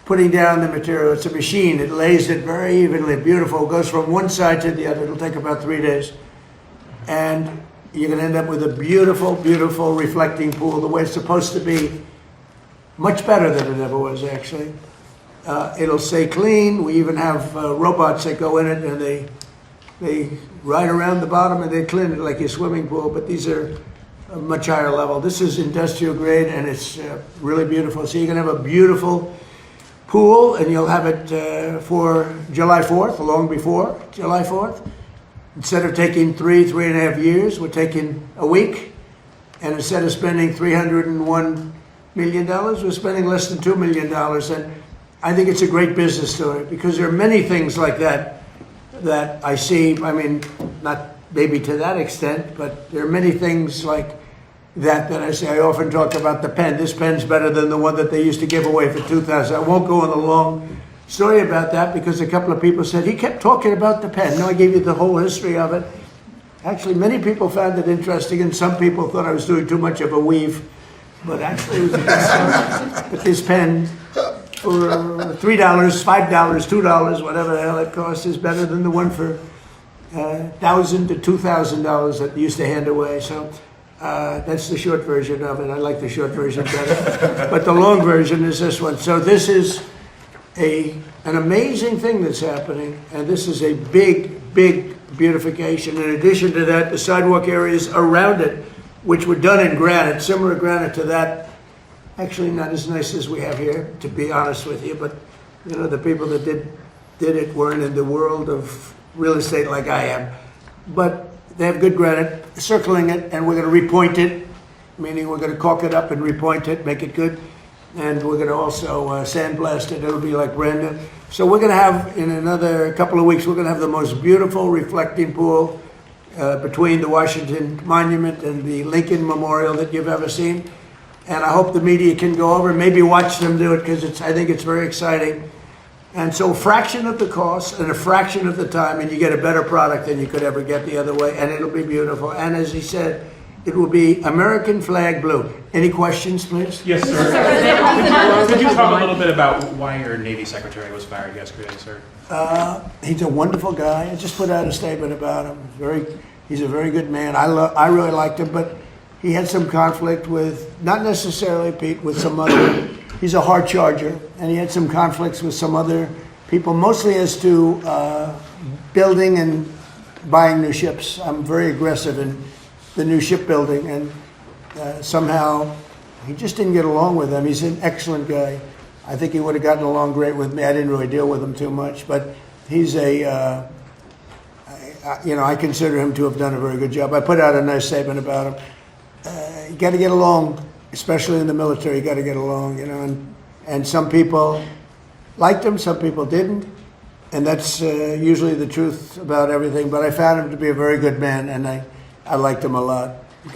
putting down the material. It's a machine. It lays it very evenly, beautiful. It goes from one side to the other. It'll take about 3 days. And you're going to end up with a beautiful, beautiful reflecting pool, the way it's supposed to be much better than it ever was, actually. It'll stay clean. We even have robots that go in it, and they ride around the bottom and they clean it like your swimming pool, but these are a much higher level. This is industrial grade, and it's really beautiful. So you're going to have a beautiful pool, and you'll have it for July 4th, long before July 4th. Instead of taking 3.5 years, we're taking a week. And instead of spending $301 million, we're spending less than $2 million. And I think it's a great business story, because there are many things like that that I see. I mean, not maybe to that extent, but there are many things like that I say. I often talk about the pen. This pen's better than the one that they used to give away for $2,000. I won't go on a long story about that, because a couple of people said, he kept talking about the pen. No, I gave you the whole history of it. Actually, many people found it interesting, and some people thought I was doing too much of a weave. But actually, it was a good story. But this pen, for $3, $5, $2, whatever the hell it costs, is better than the one for $1,000 to $2,000 that used to hand away. So that's the short version of it. I like the short version better. But the long version is this one. So this is an amazing thing that's happening, and this is a big, big beautification. In addition to that, the sidewalk areas around it, which were done in granite, similar granite to that, actually not as nice as we have here, to be honest with you, but you know, the people that did it weren't in the world of real estate like I am. But they have good granite, circling it, and we're going to repoint it, meaning we're going to caulk it up and repoint it, make it good. And we're going to also sandblast it. It'll be like brand new. So we're going to have, in another couple of weeks, we're going to have the most beautiful reflecting pool between the Washington Monument and the Lincoln Memorial that you've ever seen. And I hope the media can go over and maybe watch them do it, because I think it's very exciting. And so a fraction of the cost and a fraction of the time, and you get a better product than you could ever get the other way, and it'll be beautiful. And as he said, it will be American flag blue. Any questions, please? Yes, sir. Could you talk a little bit about why your Navy Secretary was fired yesterday, sir? He's a wonderful guy. I just put out a statement about him. He's a very good man. I really liked him, but he had some conflict with, not necessarily Pete, with some other, he's a hard charger, and he had some conflicts with some other people, mostly as to building and buying new ships. I'm very aggressive in the new shipbuilding, and somehow he just didn't get along with them. He's an excellent guy. I think he would have gotten along great with me. I didn't really deal with him too much, but he's I consider him to have done a very good job. I put out a nice statement about him. You got to get along, especially in the military. You got to get along, and some people liked him, some people didn't, and that's usually the truth about everything. But I found him to be a very good man, and I liked him a lot. On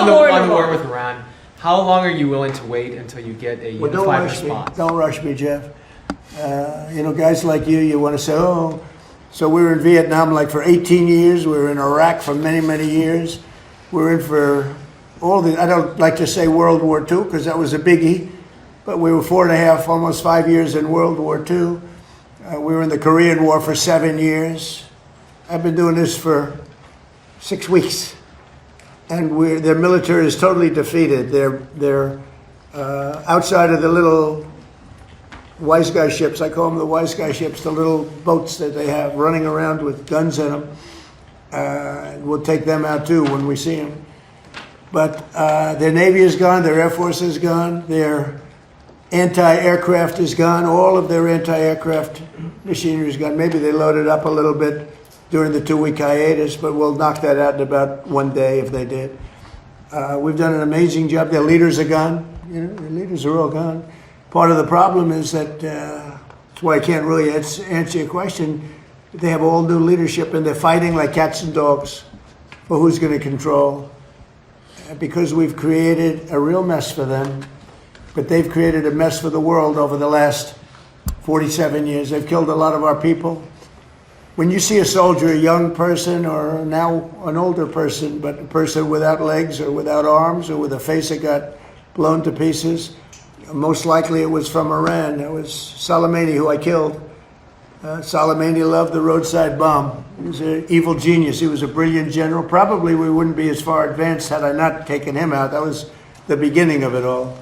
the war with Iran, how long are you willing to wait until you get a unified response? Don't rush me, Jeff. Guys like you want to say, oh, so we were in Vietnam like for 18 years. We were in Iraq for many, many years. We're in for I don't like to say World War II because that was a biggie, but we were 4.5, almost 5 years in World War II. We were in the Korean War for 7 years. I've been doing this for 6 weeks, and their military is totally defeated. They're outside of the little wise guy ships. I call them the wise guy ships, the little boats that they have running around with guns in them. We'll take them out too when we see them. But their Navy is gone, their Air Force is gone, their anti-aircraft is gone, all of their anti-aircraft machinery is gone. Maybe they loaded up a little bit during the 2-week hiatus, but we'll knock that out in about 1 day if they did. We've done an amazing job. Their leaders are gone. Their leaders are all gone. Part of the problem is that, that's why I can't really answer your question, they have all new leadership and they're fighting like cats and dogs for who's going to control. Because we've created a real mess for them, but they've created a mess for the world over the last 47 years. They've killed a lot of our people. When you see a soldier, a young person, or now an older person, but a person without legs or without arms or with a face that got blown to pieces, most likely it was from Iran. It was Soleimani who I killed. Soleimani loved the roadside bomb. He was an evil genius. He was a brilliant general. Probably we wouldn't be as far advanced had I not taken him out. That was the beginning of it all.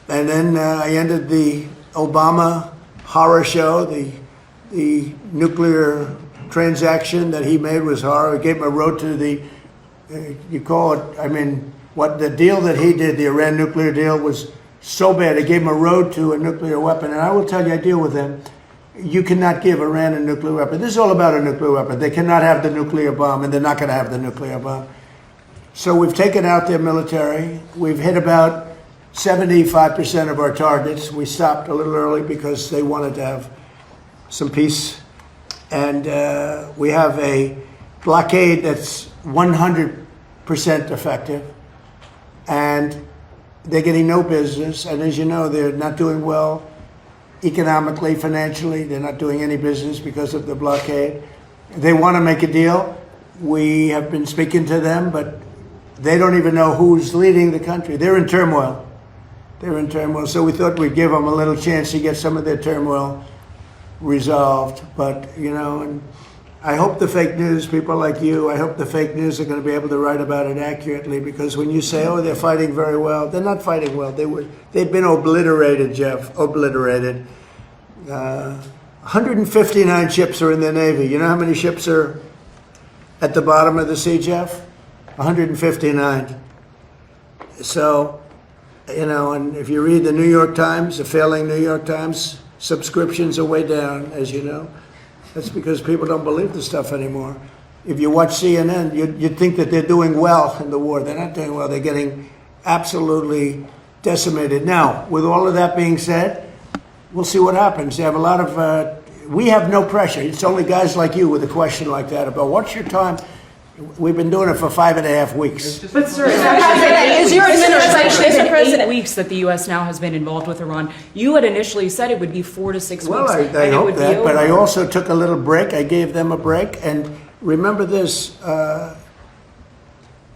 And then I ended the Obama horror show. The nuclear transaction that he made was horror. It gave him a road to the, you call it, I mean, what the deal that he did, the Iran nuclear deal, was so bad. It gave him a road to a nuclear weapon. And I will tell you, I deal with them. You cannot give Iran a nuclear weapon. This is all about a nuclear weapon. They cannot have the nuclear bomb, and they're not going to have the nuclear bomb. So we've taken out their military. We've hit about 75% of our targets. We stopped a little early because they wanted to have some peace. And we have a blockade that's 100% effective. And they're getting no business. And as you know, they're not doing well economically, financially. They're not doing any business because of the blockade. They want to make a deal. We have been speaking to them, but they don't even know who's leading the country. They're in turmoil. They're in turmoil. So we thought we'd give them a little chance to get some of their turmoil resolved. But, you know, and I hope the fake news, people like you, I hope the fake news are going to be able to write about it accurately, because when you say, oh, they're fighting very well, they're not fighting well. They've been obliterated, Jeff, obliterated. 159 ships are in their Navy. You know how many ships are at the bottom of the sea, Jeff? 159. So, you know, and if you read the New York Times, the failing New York Times, subscriptions are way down, as you know. That's because people don't believe the stuff anymore. If you watch CNN, you'd think that they're doing well in the war. They're not doing well. They're getting absolutely decimated. Now, with all of that being said, we'll see what happens. They have a lot of, we have no pressure. It's only guys like you with a question like that about what's your time. We've been doing it for 5.5 weeks. But sir, Is your administration, Mr. President? 8 weeks that the U.S. now has been involved with Iran. You had initially said it would be 4 to 6 Well, weeks. I and it hope would be that, but over. I also took a little break. I gave them a break. And remember this, I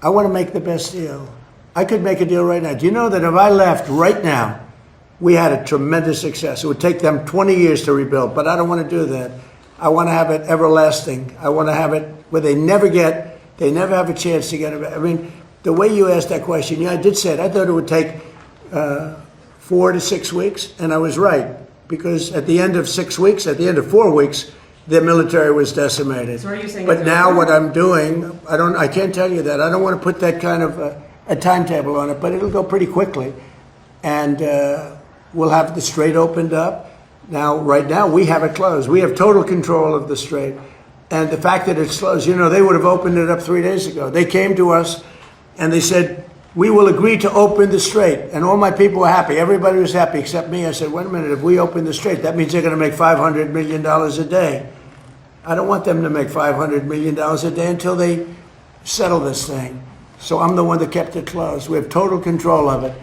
want to make the best deal. I could make a deal right now. Do you know that if I left right now, we had a tremendous success. It would take them 20 years to rebuild, but I don't want to do that. I want to have it everlasting. I want to have it where they never have a chance to get it. I mean, the way you asked that question, yeah, I did say it. I thought it would take 4 to 6 weeks, and I was right, because at the end of 6 weeks, at the end of 4 weeks, their military was decimated. So are you saying but it's now over? what I'm doing, I can't tell you that. I don't want to put that kind of a timetable on it, but it'll go pretty quickly, and we'll have the Strait opened up. Now, right now, we have it closed. We have total control of the Strait. And the fact that it's closed, you know, they would have opened it up 3 days ago. They came to us and they said, we will agree to open the Strait. And all my people were happy. Everybody was happy except me. I said, wait a minute, if we open the Strait, that means they're going to make $500 million a day. I don't want them to make $500 million a day until they settle this thing. So I'm the one that kept it closed. We have total control of it.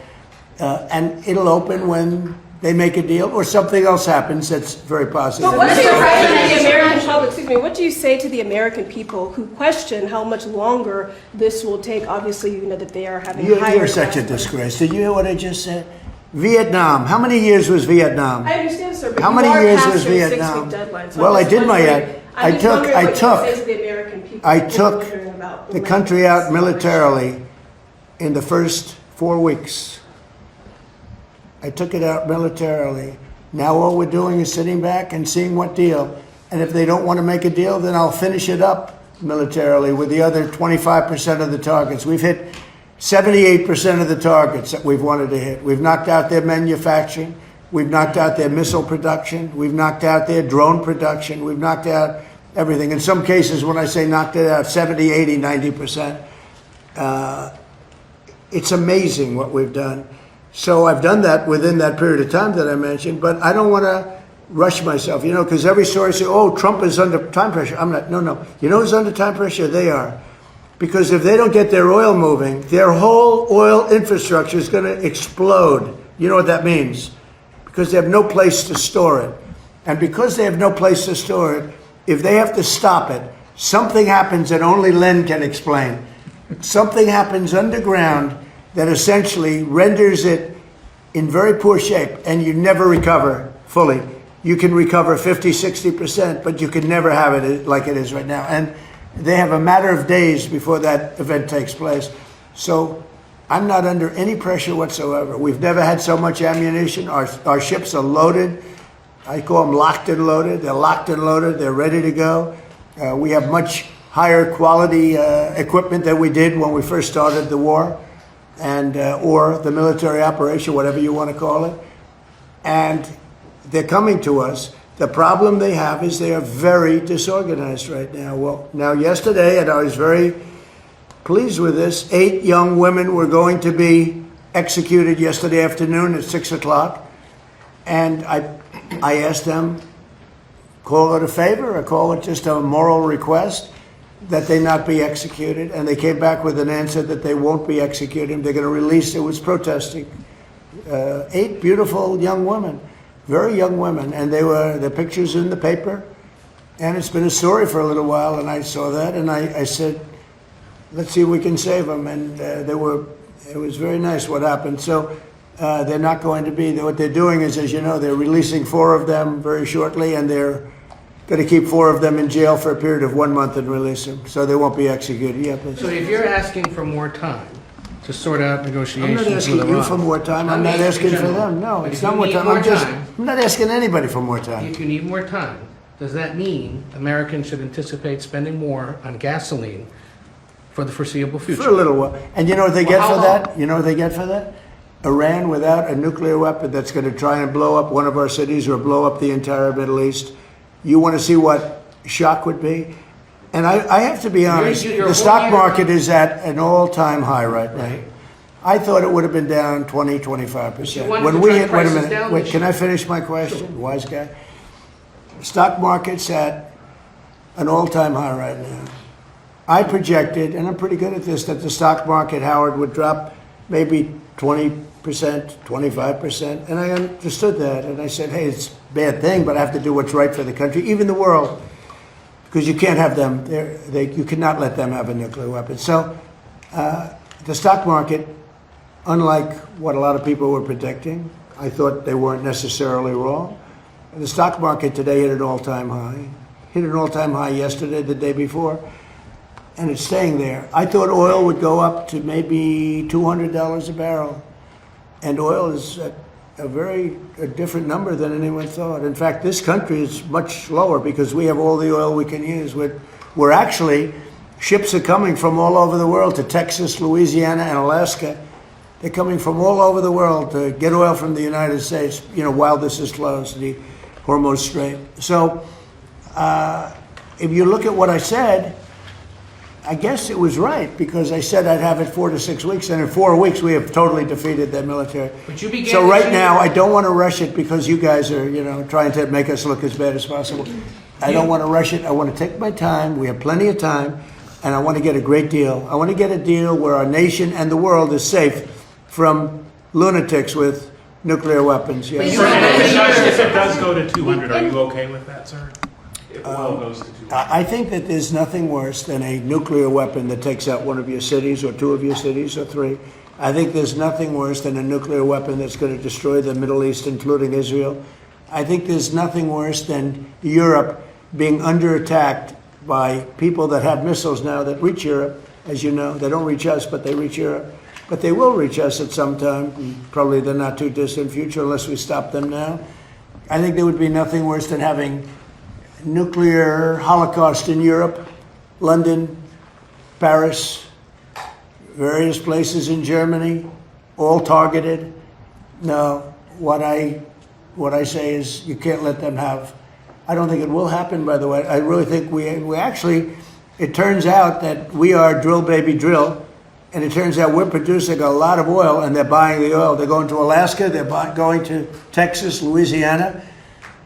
And it'll open when they make a deal or something else happens that's very positive. But what do you say to the American public? Excuse me. What do you say to the American people who question how much longer this will take? Obviously, you know that they are having higher. You're such a disgrace. Did you hear what I just said? Vietnam. How many years was Vietnam? I understand, sir. But How you many are years past was your Vietnam? 6-week deadline, so Well, I'm I just did my wondering- I'm just wondering what you say to the American people I who are took wondering about the Iran. country out militarily in the first 4 weeks. I took it out militarily. Now all we're doing is sitting back and seeing what deal. And if they don't want to make a deal, then I'll finish it up militarily with the other 25% of the targets. We've hit 78% of the targets that we've wanted to hit. We've knocked out their manufacturing. We've knocked out their missile production. We've knocked out their drone production. We've knocked out everything. In some cases, when I say knocked it out, 70, 80, 90%. It's amazing what we've done. So I've done that within that period of time that I mentioned, but I don't want to rush myself, you know, because every story says, oh, Trump is under time pressure. I'm not, no. You know who's under time pressure? They are. Because if they don't get their oil moving, their whole oil infrastructure is going to explode. You know what that means? Because they have no place to store it. And because they have no place to store it, if they have to stop it, something happens that only Len can explain. Something happens underground that essentially renders it in very poor shape, and you never recover fully. You can recover 50, 60%, but you can never have it like it is right now. And they have a matter of days before that event takes place. So I'm not under any pressure whatsoever. We've never had so much ammunition. Our ships are loaded. I call them locked and loaded. They're locked and loaded. They're ready to go. We have much higher quality equipment than we did when we first started the war, and or the military operation, whatever you want to call it. And they're coming to us. The problem they have is they are very disorganized right now. Well, now yesterday, and I was very pleased with this, 8 young women were going to be executed yesterday afternoon at 6 o'clock. And I asked them, call it a favor or call it just a moral request that they not be executed. And they came back with an answer that they won't be executed. They're going to release, it was protesting. 8 beautiful young women, very young women. And the pictures in the paper. And it's been a story for a little while. And I saw that and I said, let's see if we can save them. And it was very nice what happened. So they're not going to be, what they're doing is, as you know, they're releasing 4 of them very shortly, and they're going to keep 4 of them in jail for a period of 1 month and release them. So they won't be executed. Yeah, please. So if you're asking for more time to sort out negotiations I'm not asking you for more time. I'm not asking for them. No, it's not more time. I'm not asking anybody for more time. If you need more time, does that mean Americans should anticipate spending more on gasoline for the foreseeable future? For a little while. And you know what they get for that? You know what they get for that? Iran without a nuclear weapon that's going to try and blow up one of our cities or blow up the entire Middle East. You want to see what shock would be? And I have to be honest, the stock market is at an all-time high right now. I thought it would have been down 20, 25%. When we hit, wait a minute, wait, can I finish my question, wise guy? Stock market's at an all-time high right now. I projected, and I'm pretty good at this, that the stock market, Howard, would drop maybe 20%, 25%, and I understood that, and I said, hey, it's a bad thing, but I have to do what's right for the country, even the world, because you can't have them, you cannot let them have a nuclear weapon. So the stock market, unlike what a lot of people were predicting, I thought they weren't necessarily wrong. The stock market today hit an all-time high. Hit an all-time high yesterday, the day before, and it's staying there. I thought oil would go up to maybe $200 a barrel, and oil is at a different number than anyone thought. In fact, this country is much lower because we have all the oil we can use. We're actually, ships are coming from all over the world to Texas, Louisiana, and Alaska. They're coming from all over the world to get oil from the United States, while this is closed, the Hormuz Strait. So if you look at what I said, I guess it was right, because I said I'd have it 4 to 6 weeks, and in 4 weeks we have totally defeated their military. So right now, I don't want to rush it because you guys are, trying to make us look as bad as possible. I don't want to rush it. I want to take my time. We have plenty of time, and I want to get a great deal. I want to get a deal where our nation and the world is safe from lunatics with nuclear weapons. Yes. If it does go to 200, are you okay with that, sir? If oil goes to 200. I think that there's nothing worse than a nuclear weapon that takes out one of your cities or 2 of your cities or 3. I think there's nothing worse than a nuclear weapon that's going to destroy the Middle East, including Israel. I think there's nothing worse than Europe being under attack by people that have missiles now that reach Europe. As you know, they don't reach us, but they reach Europe. But they will reach us at some time, probably the not too distant future, unless we stop them now. I think there would be nothing worse than having nuclear holocaust in Europe, London, Paris, various places in Germany, all targeted. No, what I say is you can't let them have. I don't think it will happen, by the way. I really think we actually, it turns out that we are drill baby drill, and it turns out we're producing a lot of oil, and they're buying the oil. They're going to Alaska, they're going to Texas, Louisiana,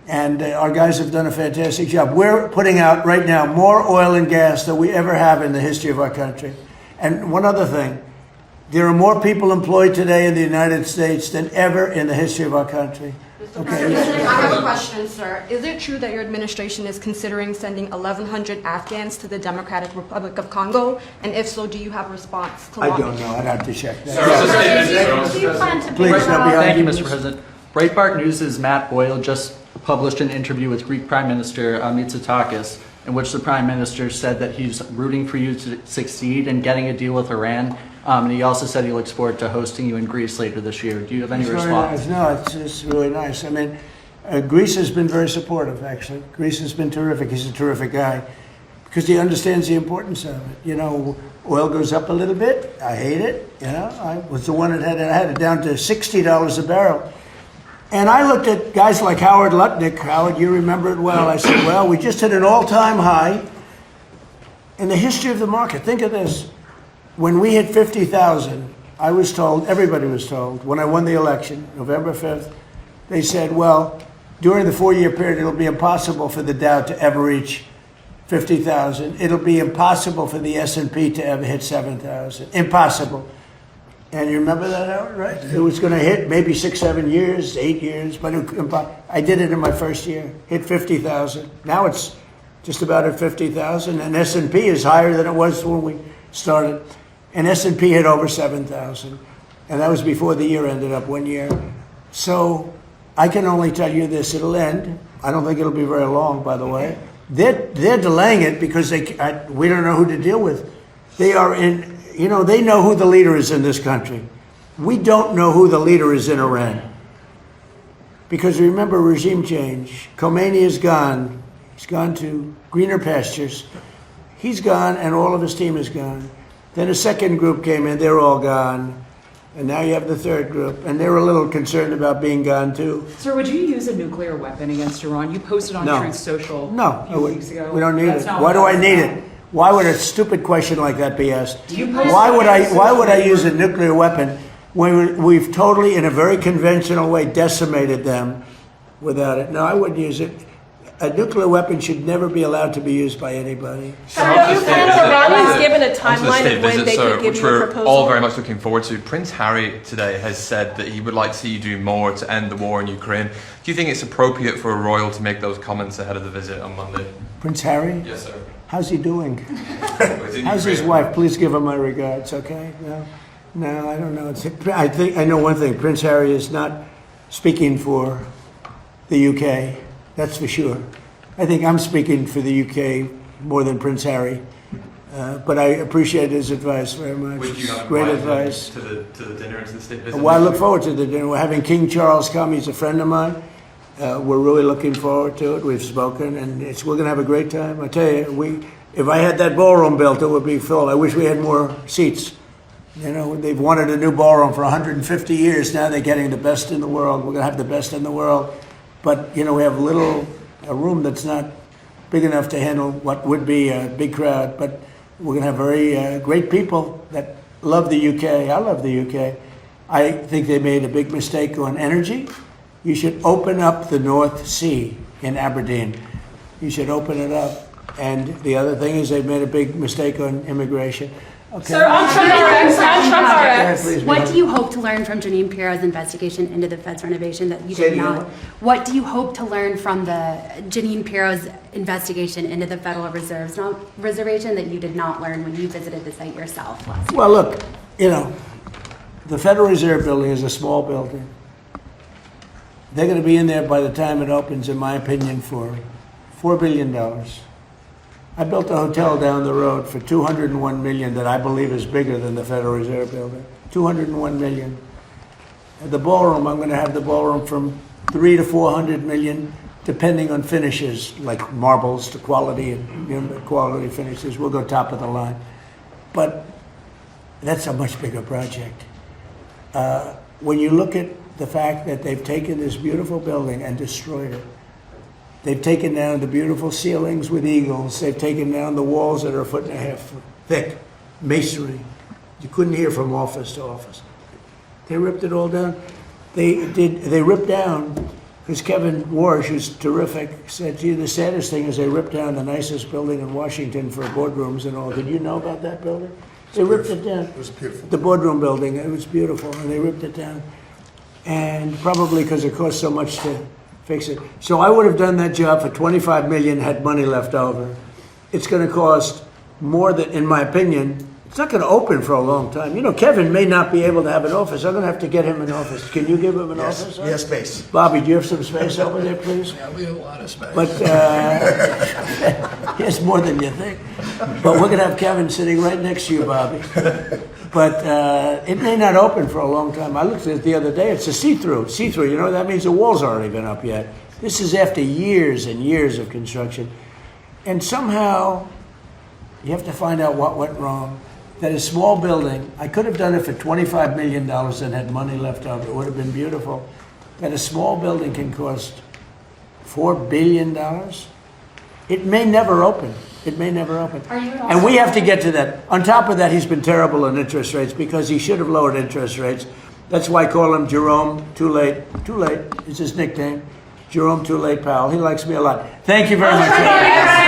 and our guys have done a fantastic job. We're putting out right now more oil and gas than we ever have in the history of our country. And one other thing, there are more people employed today in the United States than ever in the history of our country. Mr. President, I have a question, sir. Is it true that your administration is considering sending 1,100 Afghans to the Democratic Republic of Congo? And if so, do you have a response to I don't know. I'd have to check that. Do you plan to Please, Thank you, Mr. President. Breitbart News' Matt Boyle just published an interview with Greek Prime Minister Mitsotakis, in which the Prime Minister said that he's rooting for you to succeed in getting a deal with Iran, And he also said he looks forward to hosting you in Greece later this year. Do you have any It's very response? nice. No, it's really nice. I mean, Greece has been very supportive, actually. Greece has been terrific. He's a terrific guy because he understands the importance of it. You know, oil goes up a little bit. I hate it. You know, I was the one that had it down to $60 a barrel. And I looked at guys like Howard Lutnick. Howard, you remember it well. I said, well, we just hit an all-time high in the history of the market. Think of this. When we hit 50,000, I was told, everybody was told, when I won the election, November 5th, they said, well, during the 4-year period, it'll be impossible for the Dow to ever reach 50,000. It'll be impossible for the S&P to ever hit 7,000. Impossible. And you remember that, Howard, right? It was going to hit maybe 6, 7 years, 8 years, but I did it in my first year, hit 50,000. Now it's just about at 50,000, and S&P is higher than it was when we started. And S&P hit over 7,000, and that was before the year ended up 1 year. So I can only tell you this, it'll end. I don't think it'll be very long, by the way. They're delaying it because we don't know who to deal with. They are in, you know, they know who the leader is in this country. We don't know who the leader is in Iran. Because remember, regime change. Khomeini is gone. He's gone to greener pastures. He's gone, and all of his team is gone. Then a second group came in, they're all gone. And now you have the third group, and they're a little concerned about being gone too. Sir, would you use a nuclear weapon against Iran? You posted on Truth Social a few weeks ago. We don't need That's it. not Why do what I it's need about. it? Why would a stupid question like that be asked? You posted Why on would I use a nuclear weapon when we've totally, in a very conventional way, decimated them without it? No, I wouldn't use it. A nuclear weapon should never be allowed to be used by anybody. So do you plan the Iranians given a timeline of when they could give which you a we're proposal? all very much looking forward to. Prince Harry today has said that he would like to see you do more to end the war in Ukraine. Do you think it's appropriate for a royal to make those comments ahead of the visit on Monday? Prince Harry? Yes, sir. How's he doing? It's in How's his Ukraine. wife? Please give her my regards, okay? No, I don't know. I know one thing. Prince Harry is not speaking for the UK. That's for sure. I think I'm speaking for the UK more than Prince Harry. But I appreciate his advice very much. Would you not Great invite him advice. to the dinner and to the state visit? Well, I look forward to the dinner. We're having King Charles come. He's a friend of mine. We're really looking forward to it. We've spoken, and we're going to have a great time. I tell you, if I had that ballroom built, it would be filled. I wish we had more seats. You know, they've wanted a new ballroom for 150 years. Now they're getting the best in the world. We're going to have the best in the world. But, you know, we have a room that's not big enough to handle what would be a big crowd. But we're going to have very great people that love the UK. I love the UK. I think they made a big mistake on energy. You should open up the North Sea in Aberdeen. You should open it up. And the other thing is they've made a big mistake on immigration. Okay. Sir, on Trump RX, Please, What do you hope to learn from Janine Pirro's investigation into the Fed's renovation that you Say it did again, not? What do you hope to learn from the Janine Pirro's investigation into the Federal Reservation that you did not learn when you visited the site yourself last year? Well, look, you know, the Federal Reserve building is a small building. They're going to be in there by the time it opens, in my opinion, for $4 billion. I built a hotel down the road for $201 million that I believe is bigger than the Federal Reserve building. $201 million. The ballroom, I'm going to have the ballroom from $300 to $400 million, depending on finishes, like marbles to quality and quality finishes. We'll go top of the line. But that's a much bigger project. When you look at the fact that they've taken this beautiful building and destroyed it, they've taken down the beautiful ceilings with eagles. They've taken down the walls that are 1.5 feet thick, masonry. You couldn't hear from office to office. They ripped it all down. They ripped down, because Kevin Warsh, who's terrific, said, gee, the saddest thing is they ripped down the nicest building in Washington for boardrooms and all. Did you know about that building? They ripped it down. It was beautiful. The boardroom building, it was beautiful, and they ripped it down. And probably because it cost so much to fix it. So I would have done that job for $25 million had money left over. It's going to cost more than, in my opinion, it's not going to open for a long time. You know, Kevin may not be able to have an office. I'm going to have to get him an office. Can you give him an office? He has space. Bobby, do you have some space over there, please? Yeah, we have a lot of space. But he has more than you think. But we're going to have Kevin sitting right next to you, Bobby. But it may not open for a long time. I looked at it the other day. It's a see-through. See-through, you know, that means the walls aren't even up yet. This is after years and years of construction. And somehow, you have to find out what went wrong. That a small building, I could have done it for $25 million and had money left over. It would have been beautiful. That a small building can cost $4 billion. It may never open. It may never open. And we have to get to that. On top of that, he's been terrible on interest rates because he should have lowered interest rates. That's why I call him Jerome Too Late. Too Late is his nickname. Jerome Too Late Powell. He likes me a lot. Thank you very much.